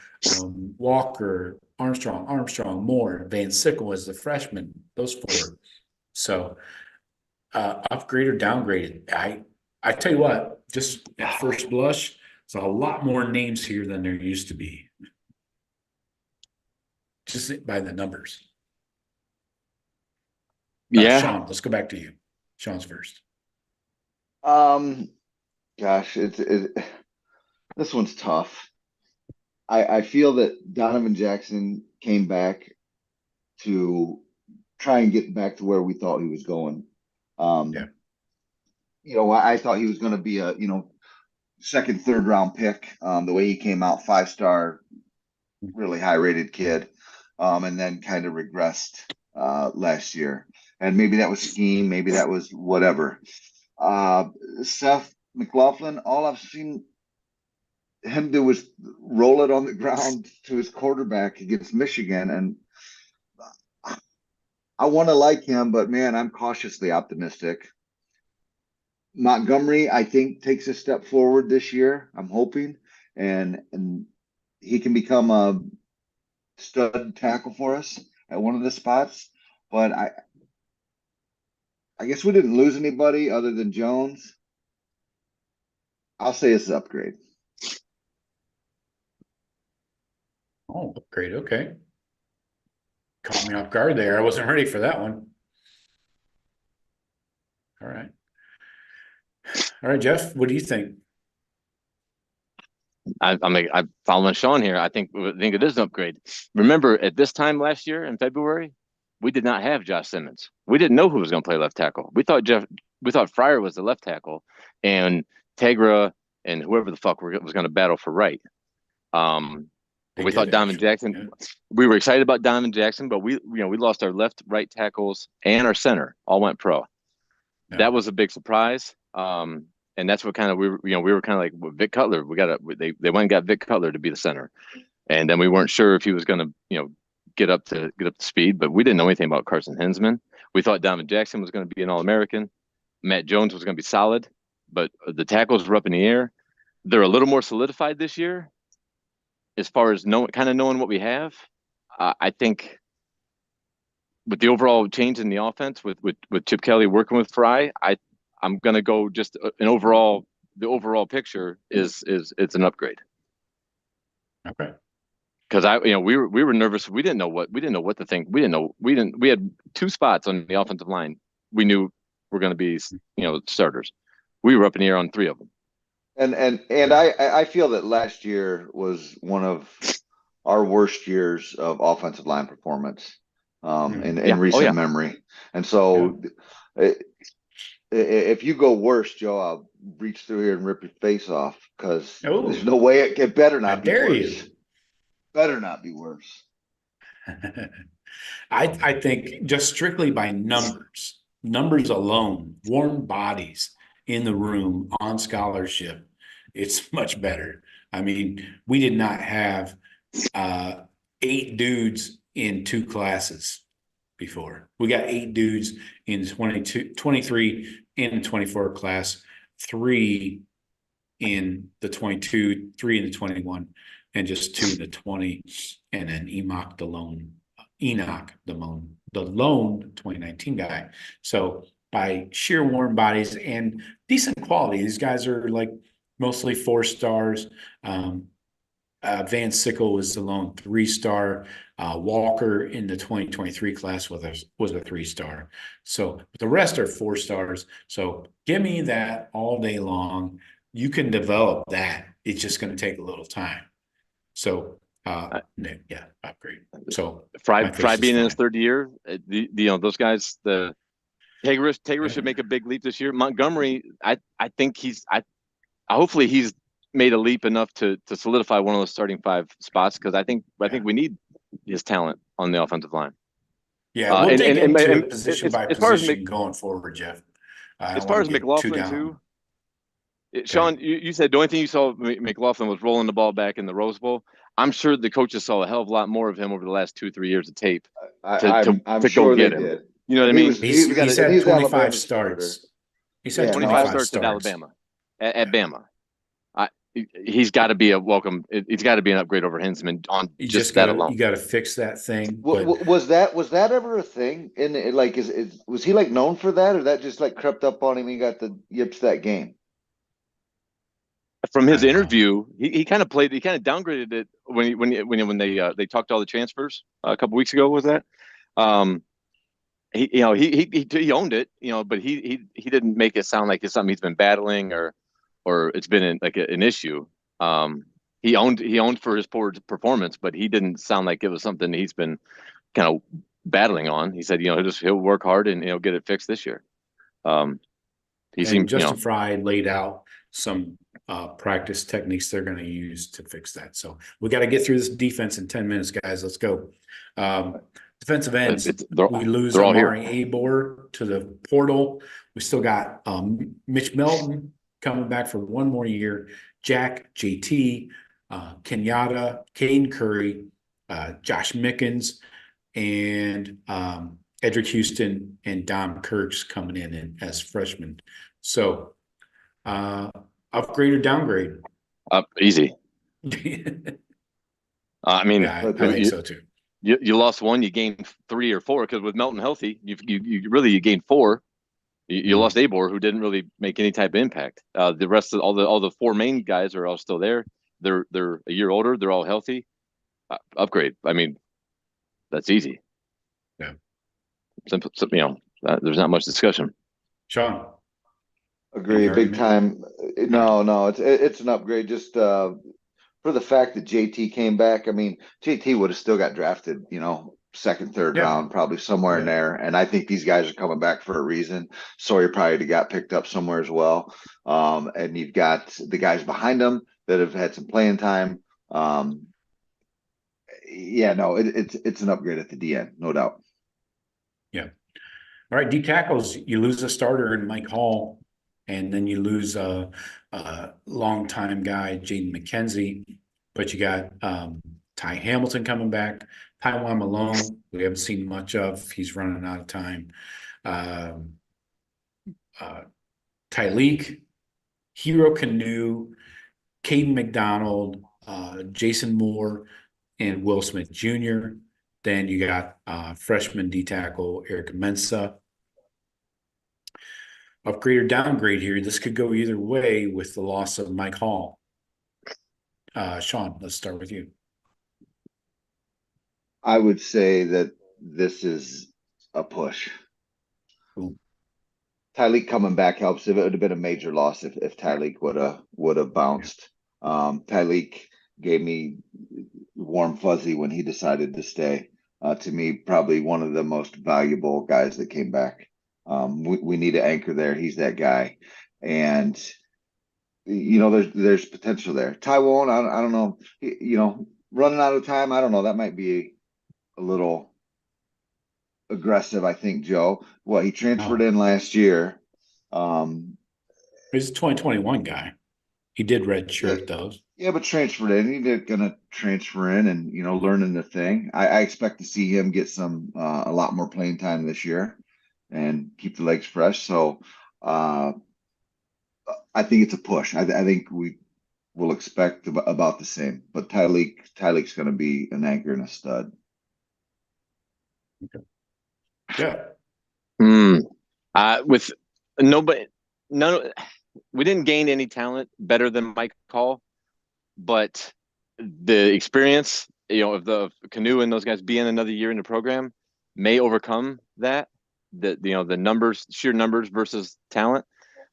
Walker, Armstrong, Moore, Van Sickle as the freshman. Those 4. So upgrade or downgraded. I tell you what, just at first blush, there's a lot more names here than there used to be. Just by the numbers. Yeah. Sean, let's go back to you. Sean's first. Gosh, this one's tough. I feel that Donovan Jackson came back to try and get back to where we thought he was going. Yeah. I thought he was going to be a, second, third round pick. The way he came out, 5-star, really high rated kid. And then kind of regressed last year. And maybe that was scheme, maybe that was whatever. Seth McLaughlin, all I've seen him do was roll it on the ground to his quarterback against Michigan. And I want to like him, but man, I'm cautiously optimistic. Montgomery, I think, takes a step forward this year. I'm hoping, and he can become a stud tackle for us at one of the spots. But I guess we didn't lose anybody other than Jones. I'll say it's an upgrade. Oh, upgrade. Okay. Caught me off guard there. I wasn't ready for that one. All right. All right, Jeff, what do you think? I'm following Sean here. I think it is an upgrade. Remember, at this time last year in February, we did not have Josh Simmons. We didn't know who was going to play left tackle. We thought Fryer was the left tackle, and Tegra and whoever the fuck was going to battle for right. We thought Donovan Jackson. Yeah. We were excited about Donovan Jackson, but we lost our left, right tackles and our center all went pro. Yeah. That was a big surprise. And that's what kind of we were kind of like with Vic Cutler. They went and got Vic Cutler to be the center, and then we weren't sure if he was going to get up to speed. But we didn't know anything about Carson Hensman. We thought Donovan Jackson was going to be an All-American. Matt Jones was going to be solid, but the tackles were up in the air. They're a little more solidified this year, as far as knowing what we have. I think with the overall change in the offense, with Chip Kelly working with Fry, I'm going to go just the overall picture is it's an upgrade. Okay. Because we were nervous. We didn't know what to think. We had 2 spots on the offensive line. We knew we're going to be, starters. We were up in the air on 3 of them. And I feel that last year was one of our worst years of offensive line performance in recent memory. And so if you go worse, Joe, I'll reach through here and rip your face off, because there's no way it better not be worse. Better not be worse. I think just strictly by numbers alone, warm bodies in the room on scholarship, it's much better. I mean, we did not have 8 dudes in 2 classes before. We got 8 dudes in 23 in the 24 class, 3 in the 22, 3 in the 21, and just 2 in the 20, and then Enoch, the lone 2019 guy. So by sheer warm bodies and decent quality, these guys are like mostly 4 stars. Van Sickle was the lone 3-star. Walker in the 2023 class was a 3-star. So the rest are 4 stars. So give me that all day long. You can develop that. It's just going to take a little time. So upgrade. So Fry being in his 3rd year, those guys, the Tegra should make a big leap this year. Montgomery, I think hopefully he's made a leap enough to solidify one of those starting 5 spots, because I think we need his talent on the offensive line. Yeah, we'll dig into position by position going forward, Jeff. As far as McLaughlin too, Sean, you said the only thing you saw McLaughlin was rolling the ball back in the Rose Bowl. I'm sure the coaches saw a hell of a lot more of him over the last 2-3 years of tape to sure go get him. Did. You know what I mean? He's had 25 starts. He said 25 starts at Alabama, at Bama. He's got to be a welcome. He's got to be an upgrade over Hensman on just that alone. You got to fix that thing. Was that ever a thing? And was he like known for that, or that just like crept up on him? And he got the yips that game. From his interview, he kind of downgraded it when they talked to all the transfers a couple weeks ago. Was that? He owned it, but he didn't make it sound like it's something he's been battling or it's been an issue. He owned for his poor performance, but he didn't sound like it was something he's been kind of battling on. He said, he'll work hard and get it fixed this year. Justin Fry laid out some practice techniques they're going to use to fix that. So we got to get through this defense in 10 minutes, guys. Let's go. Defensive ends, we lose Amari Abor to the portal. We still got Mitch Melton coming back for 1 more year. Jack, JT, Kenyatta, Caden Curry, Josh Mickens, and Edric Houston and Dom Kirks coming in as freshmen. So upgrade or downgrade? Easy. I mean, I think so too. You lost 1, you gained 3 or 4, because with Melton healthy, you gained 4. You lost Abor, who didn't really make any type of impact. The rest of all the 4 main guys are all still there. They're a year older. They're all healthy. upgrade. I mean, that's easy. Yeah. Simple, there's not much discussion. Sean, Agree, big argument? time. No, it's an upgrade. Just for the fact that JT came back. I mean, JT would have still got drafted, second, third Yeah. round, probably somewhere in there. And I think these guys are coming back for a reason. Sawyer probably got picked up somewhere as well. And you've got the guys behind them that have had some playing time. It's an upgrade at the DN, no doubt. Yeah. All right, D tackles, you lose a starter in Mike Hall, and then you lose a longtime guy, Jaden McKenzie, but you got Ty Hamilton coming back. Taiwan Malone, we haven't seen much of. He's running out of time. Tyleek, Hero Canoe, Caden McDonald, Jason Moore, and Will Smith Jr. Then you got freshman D tackle Eric Mensa. Upgrade or downgrade here. This could go either way with the loss of Mike Hall. Sean, let's start with you. I would say that this is a push. Ooh. Tyleek coming back helps. It would have been a major loss if Tyleek would have bounced. Tyleek gave me warm fuzzy when he decided to stay. To me, probably one of the most valuable guys that came back. We need an anchor there. He's that guy, and there's potential there. Taiwan, I don't know. Running out of time. I don't know. That might be a little aggressive, I think, Joe. Well, he transferred in last year. He's a 2021 guy. He did redshirt those. Yeah, but transferred in. He's gonna transfer in and learning the thing. I expect to see him get a lot more playing time this year and keep the legs fresh. So I think it's a push. I think we will expect about the same. But Tyleek's going to be an anchor and a stud. Okay. Yeah. With we didn't gain any talent better than Mike Hall, but the experience, of the Canoe and those guys being another year in the program may overcome that. The numbers, sheer numbers versus talent.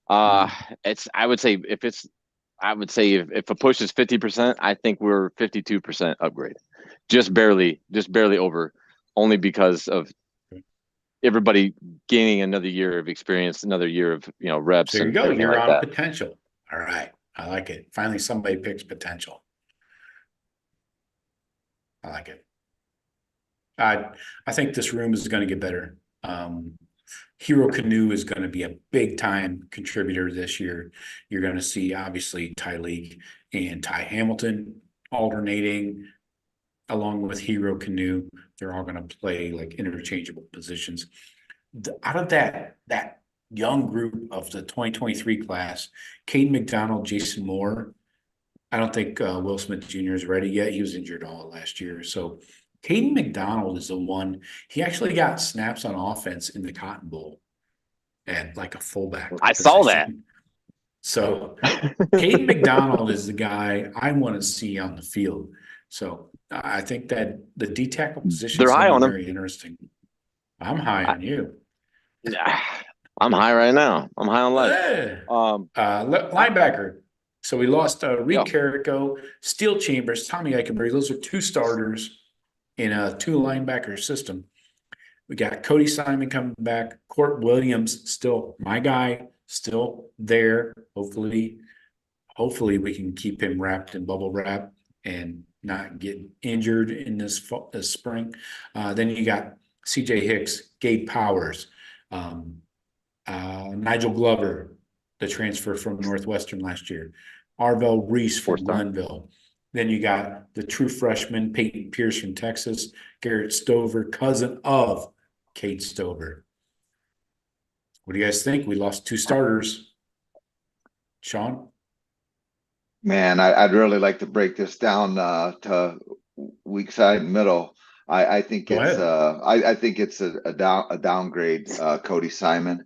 I would say if a push is 50%, I think we're 52% upgrade, just barely over, only because of everybody gaining another year of experience, another year of reps. There you go. You're like on that. Potential. All right, I like it. Finally, somebody picks potential. I like it. I think this room is going to get better. Hero Canoe is going to be a big time contributor this year. You're going to see obviously Tyleek and Ty Hamilton alternating along with Hero Canoe. They're all going to play like interchangeable positions. Out of that young group of the 2023 class, Caden McDonald, Jason Moore, I don't think Will Smith Jr. is ready yet. He was injured all last year. So Caden McDonald is the one. He actually got snaps on offense in the Cotton Bowl at like a fullback. I saw that. So Caden McDonald is the guy I want to see on the field. So I think that the D tackle position is very interesting. I'm high on you. I'm high right now. I'm high on life. Linebacker. So we lost Reed Carrico, Steel Chambers, Tommy Eichenberry. Those are two starters in a two linebacker system. We got Cody Simon coming back, Court Williams still my guy, still there. Hopefully we can keep him wrapped in bubble wrap and not get injured in this spring. Then you got CJ Hicks, Gabe Powers, Nigel Glover, the transfer from Northwestern last year, Arvell Reese from Glenville. Then you got the true freshman, Peyton Pierce from Texas, Garrett Stover, cousin of Kate Stover. What do you guys think? We lost two starters. Sean? Man, I'd really like to break this down to weak side and middle. I think I think it's a downgrade. Cody Simon.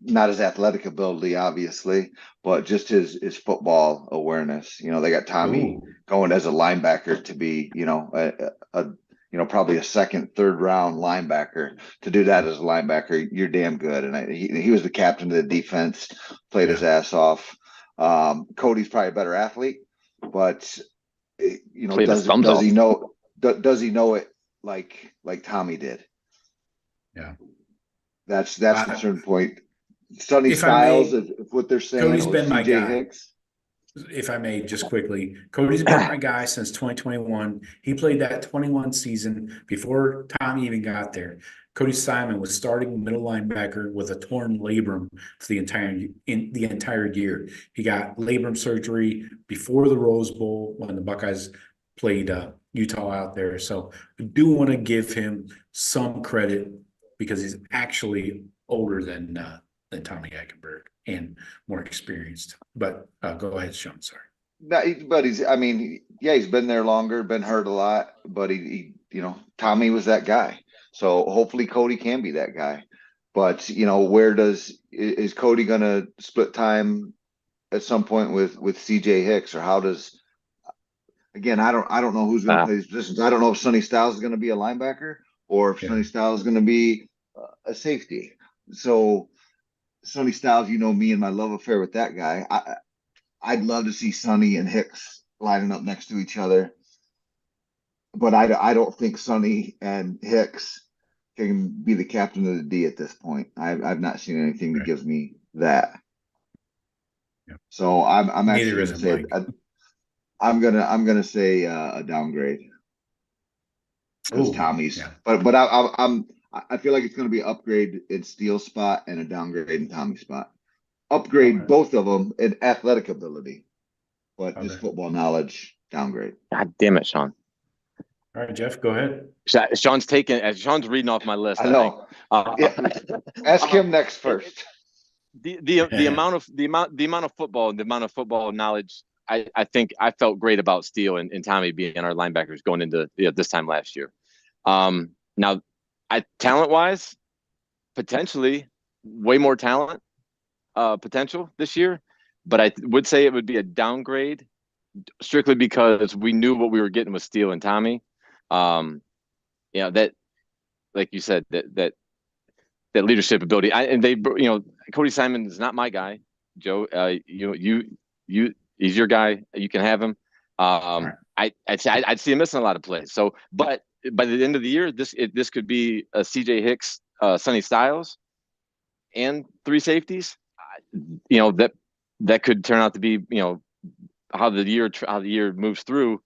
not his athletic ability, obviously, but just his football awareness. They got Tommy going as a linebacker to be, probably a second, third round linebacker. To do that as a linebacker, you're damn good. And he was the captain of the defense, played his ass off. Cody's probably a better athlete, but does he know it like Tommy did? Yeah, that's the concern point. Sonny Styles, if what they're saying, Cody's been my guy. Hicks. If I may, just quickly, Cody's been my guy since 2021. He played that 21 season before Tommy even got there. Cody Simon was starting middle linebacker with a torn labrum for the entire year. He got labrum surgery before the Rose Bowl when the Buckeyes played Utah out there. So I do want to give him some credit because he's actually older than Tommy Eichenberg and more experienced. But go ahead, Sean. Sorry. No, but he's been there longer, been hurt a lot, but he Tommy was that guy. So hopefully Cody can be that guy. But is Cody going to split time at some point with CJ Hicks, or how does? Again, I don't know who's going to play these positions. I don't know if Sonny Styles is going to be a linebacker or if Sonny Styles is going to be a safety. So Sonny Styles, me and my love affair with that guy. I'd love to see Sonny and Hicks lining up next to each other, but I don't think Sonny and Hicks can be the captain of the D at this point. I've not seen anything that gives me that. Yeah. So I'm actually going to say I'm gonna say a downgrade because Tommy's. But I feel like it's going to be an upgrade in Steele's spot and a downgrade in Tommy's spot. Upgrade both of them in athletic ability, but just football knowledge, downgrade. God damn it, Sean. All right, Jeff, go ahead. Sean's reading off my list. I know. Ask him next first. The amount of football, the amount of football knowledge. I think I felt great about Steele and Tommy being our linebackers going into this time last year. Now, talent-wise, potentially way more talent potential this year, but I would say it would be a downgrade strictly because we knew what we were getting with Steele and Tommy. That, like you said, that leadership ability. Cody Simon is not my guy, Joe. He's your guy. You can have him. I'd see him missing a lot of plays. So, but by the end of the year, this could be a CJ Hicks, Sonny Styles, and three safeties. That could turn out to be how the year moves through.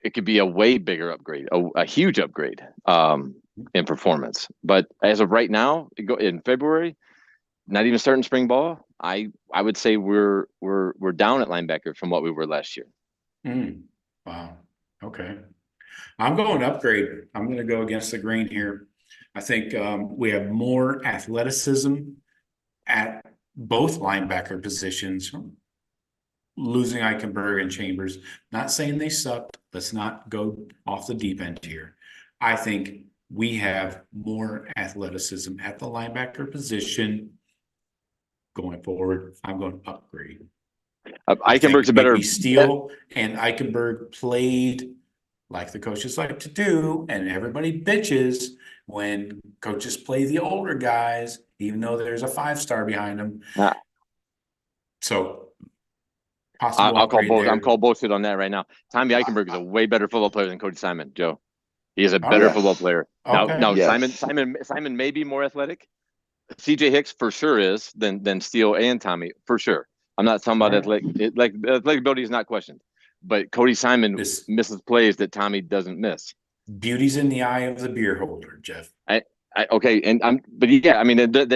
It could be a way bigger upgrade, a huge upgrade in performance. But as of right now, in February, not even starting spring ball, I would say we're down at linebacker from what we were last year. Wow. Okay. I'm going upgrade. I'm going to go against the grain here. I think we have more athleticism at both linebacker positions. Losing Eichenberg and Chambers, not saying they sucked. Let's not go off the deep end here. I think we have more athleticism at the linebacker position going forward. I'm going to upgrade. Eichenberg's a better Steele, and Eichenberg played like the coaches like to do, and everybody bitches when coaches play the older guys, even though there's a 5-star behind them. So I'll call both. I'm call bullshit on that right now. Tommy Eichenberg is a way better football player than Cody Simon, Joe. He is a better football player. Now, Simon may be more athletic. CJ Hicks for sure is than Steele and Tommy for sure. I'm not talking about athletic ability is not questioned, but Cody Simon misses plays that Tommy doesn't miss. Beauty's in the eye of the beer holder, Jeff. The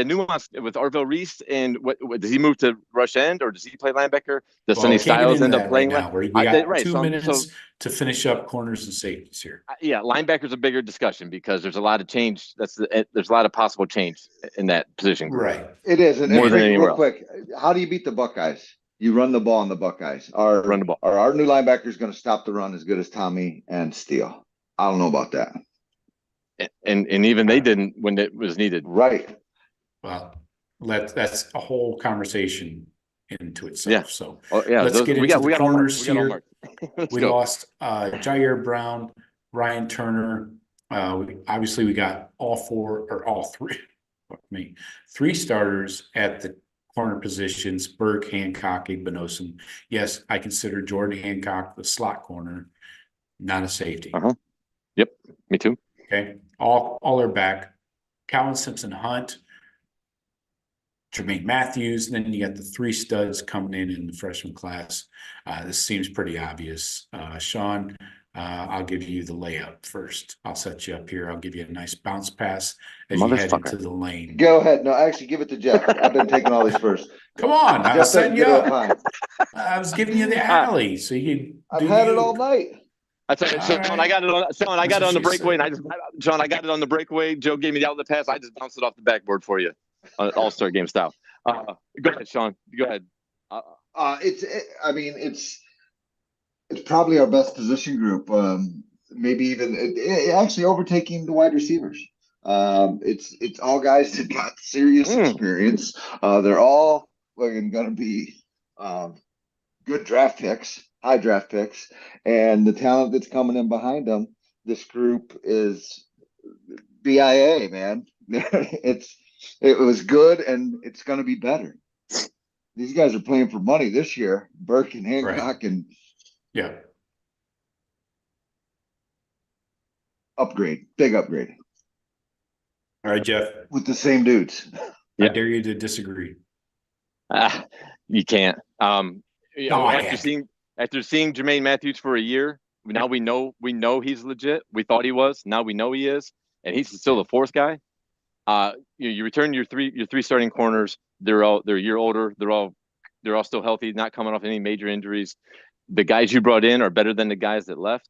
nuance with Arvell Reese and what does he move to rush end or does he play linebacker? Does Sonny Styles end up playing now? We got 2 minutes to finish up corners and safeties here. Linebacker's a bigger discussion because there's a lot of change. There's a lot of possible change in that position group. Right. It is. And more than anywhere else. Quick, how do you beat the Buckeyes? You run the ball on the Buckeyes. Run the ball. Are our new linebackers going to stop the run as good as Tommy and Steele? I don't know about that. And even they didn't when it was needed. Right. Well, that's a whole conversation into itself. Yeah. So let's get into the corners here. We lost Jair Brown, Ryan Turner. We got three starters at the corner positions: Burke, Hancock, Igbinosun. Yes, I consider Jordan Hancock the slot corner, not a safety. Yep, me too. Okay, all are back. Calvin Simpson, Hunt, Jermaine Matthews, and then you got the three studs coming in the freshman class. This seems pretty obvious. Sean, I'll give you the layup first. I'll set you up here. I'll give you a nice bounce pass as you head into the lane. Go ahead. No, actually, give it to Jeff. I've been taking all these first. Come on, I was setting you up. I was giving you the alley, so you. I've had it all night. I got it on the breakaway, and I got it on the breakaway. Joe gave me the outlet pass. I just bounced it off the backboard for you, all-star game style. Go ahead, Sean. Go ahead. It's probably our best position group. Maybe even actually overtaking the wide receivers. It's all guys that got serious experience. They're all going to be good draft picks, high draft picks, and the talent that's coming in behind them. This group is BIA, man. It was good, and it's going to be better. These guys are playing for money this year. Burke and Hancock and big upgrade. All right, Jeff. With the same dudes. I dare you to disagree. You can't. After seeing Jermaine Matthews for a year, now we know he's legit. We thought he was. Now we know he is, and he's still the fourth guy. You return your three starting corners. They're a year older. They're all still healthy, not coming off any major injuries. The guys you brought in are better than the guys that left.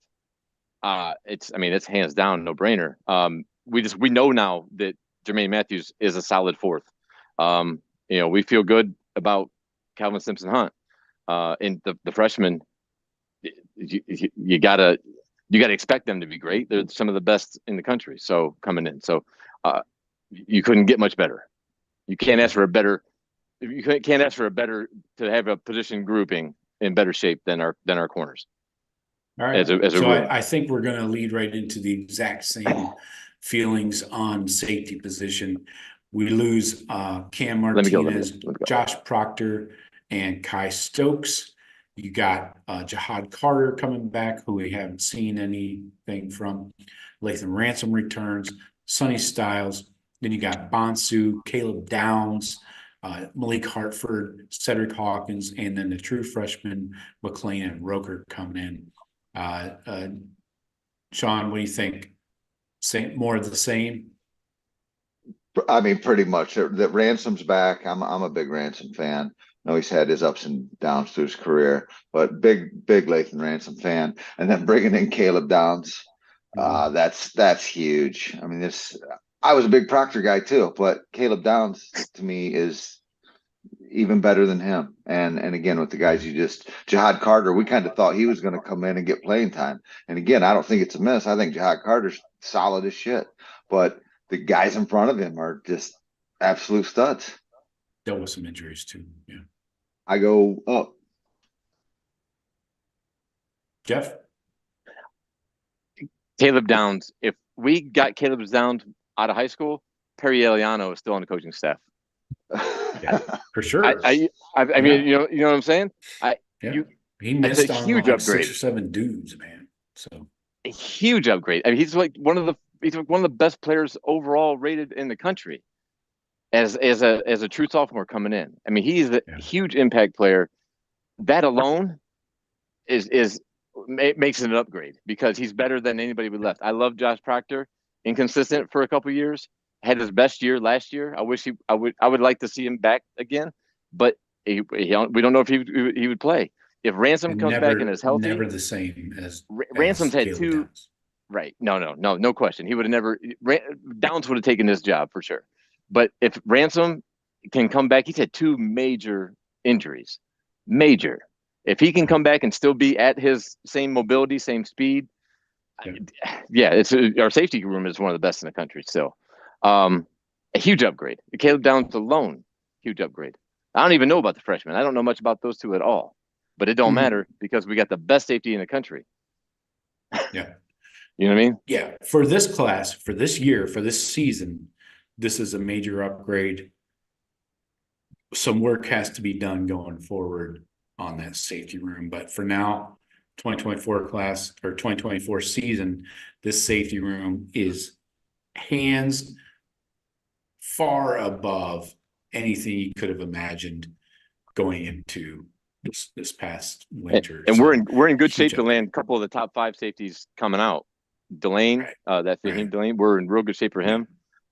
It's hands down no brainer. We know now that Jermaine Matthews is a solid fourth. We feel good about Calvin Simpson Hunt. And the freshmen, you gotta expect them to be great. They're some of the best in the country. So coming in, you couldn't get much better. You can't ask for a better to have a position grouping in better shape than our corners. All right. I think we're going to lead right into the exact same feelings on safety position. We lose Cam Martinez, Josh Proctor, and Kai Stokes. You got Jihad Carter coming back, who we haven't seen anything from. Lathan Ransom returns. Sonny Styles. Then you got Bonsu, Caleb Downs, Malik Hartford, Cedric Hawkins, and then the true freshmen, McLean and Roker coming in. Sean, what do you think? More of the same? I mean, pretty much. That Ransom's back. I'm a big Ransom fan. I know he's had his ups and downs through his career, but big Lathan Ransom fan. And then bringing in Caleb Downs, that's huge. I mean, I was a big Proctor guy too, but Caleb Downs to me is even better than him. And again, with the guys Jihad Carter, we kind of thought he was going to come in and get playing time. And again, I don't think it's a miss. I think Jihad Carter's solid as shit, but the guys in front of him are just absolute studs. Dealt with some injuries too. Yeah. I go up. Jeff? Caleb Downs. If we got Caleb Downs out of high school, Perry Eliano is still on the coaching staff. Yeah, for sure. I mean, you know what I'm saying? He missed a on huge like upgrade. 6 or 7 dudes, man. So a huge upgrade. I mean, he's one of the best players overall rated in the country as a true sophomore coming in. I mean, he's a huge impact player. That alone makes it an upgrade because he's better than anybody we left. I love Josh Proctor, inconsistent for a couple of years. Had his best year last year. I would like to see him back again, but we don't know if he would play. If Ransom comes back and is healthy, never the same as Ransom's had Caleb 2. Downs. Right? No question. He would have never. Downs would have taken this job for sure. But if Ransom can come back, he's had 2 major injuries. Major. If he can come back and still be at his same mobility, same speed, our safety room is one of the best in the country still. A huge upgrade. Caleb Downs alone huge upgrade. I don't even know about the freshmen. I don't know much about those two at all. But it don't matter because we got the best safety in the country. Yeah. You know what I mean? Yeah. For this class, for this year, for this season, this is a major upgrade. Some work has to be done going forward on that safety room. But for now, 2024 class or 2024 season, this safety room is hands far above anything you could have imagined going into this past winter. And so, we're in good shape to upgrade. land a couple of the top 5 safeties coming out. Delane, that Fahim Delane, we're in real good shape for him.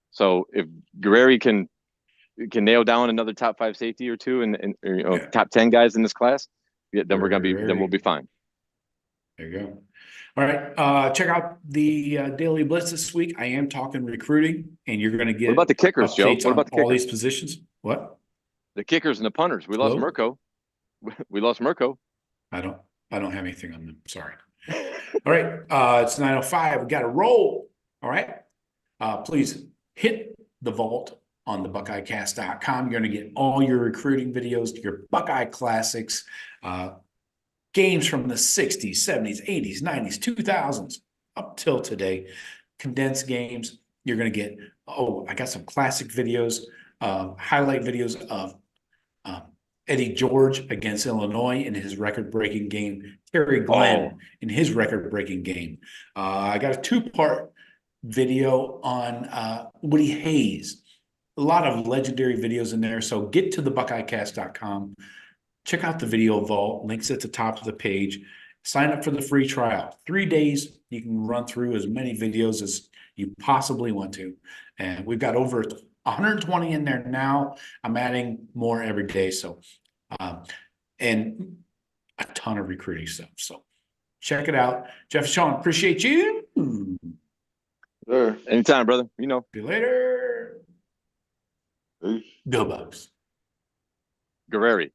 So if Guerreri can nail down another top 5 safety or two and top 10 guys in this class, then we'll be fine. There you go. All right. Check out the Daily Blitz this week. I am talking recruiting, and you're going to get What about the kickers, Joe? updates What about on the kickers? all these positions. What? The kickers and the punters. We lost Hello? Mirko. We lost Mirko. I don't have anything on them. Sorry. All right. It's 9:05. We got to roll. All right. Please hit the vault on the BuckeyeCast.com. You're going to get all your recruiting videos, your Buckeye classics, games from the 60s, 70s, 80s, 90s, 2000s, up till today. Condensed games. You're going to get, I got some classic videos, highlight videos of Eddie George against Illinois in his record-breaking game. Terry Glenn in his record-breaking game. I got a 2-part video on Woody Hayes. A lot of legendary videos in there. So get to the BuckeyeCast.com. Check out the video vault. Links at the top of the page. Sign up for the free trial. 3 days. You can run through as many videos as you possibly want to. And we've got over 120 in there now. I'm adding more every day. So, and a ton of recruiting stuff. So check it out. Jeff, Sean, appreciate you. Sure. Anytime, brother. You know. See you later. Peace. Go Bucks. Guerreri.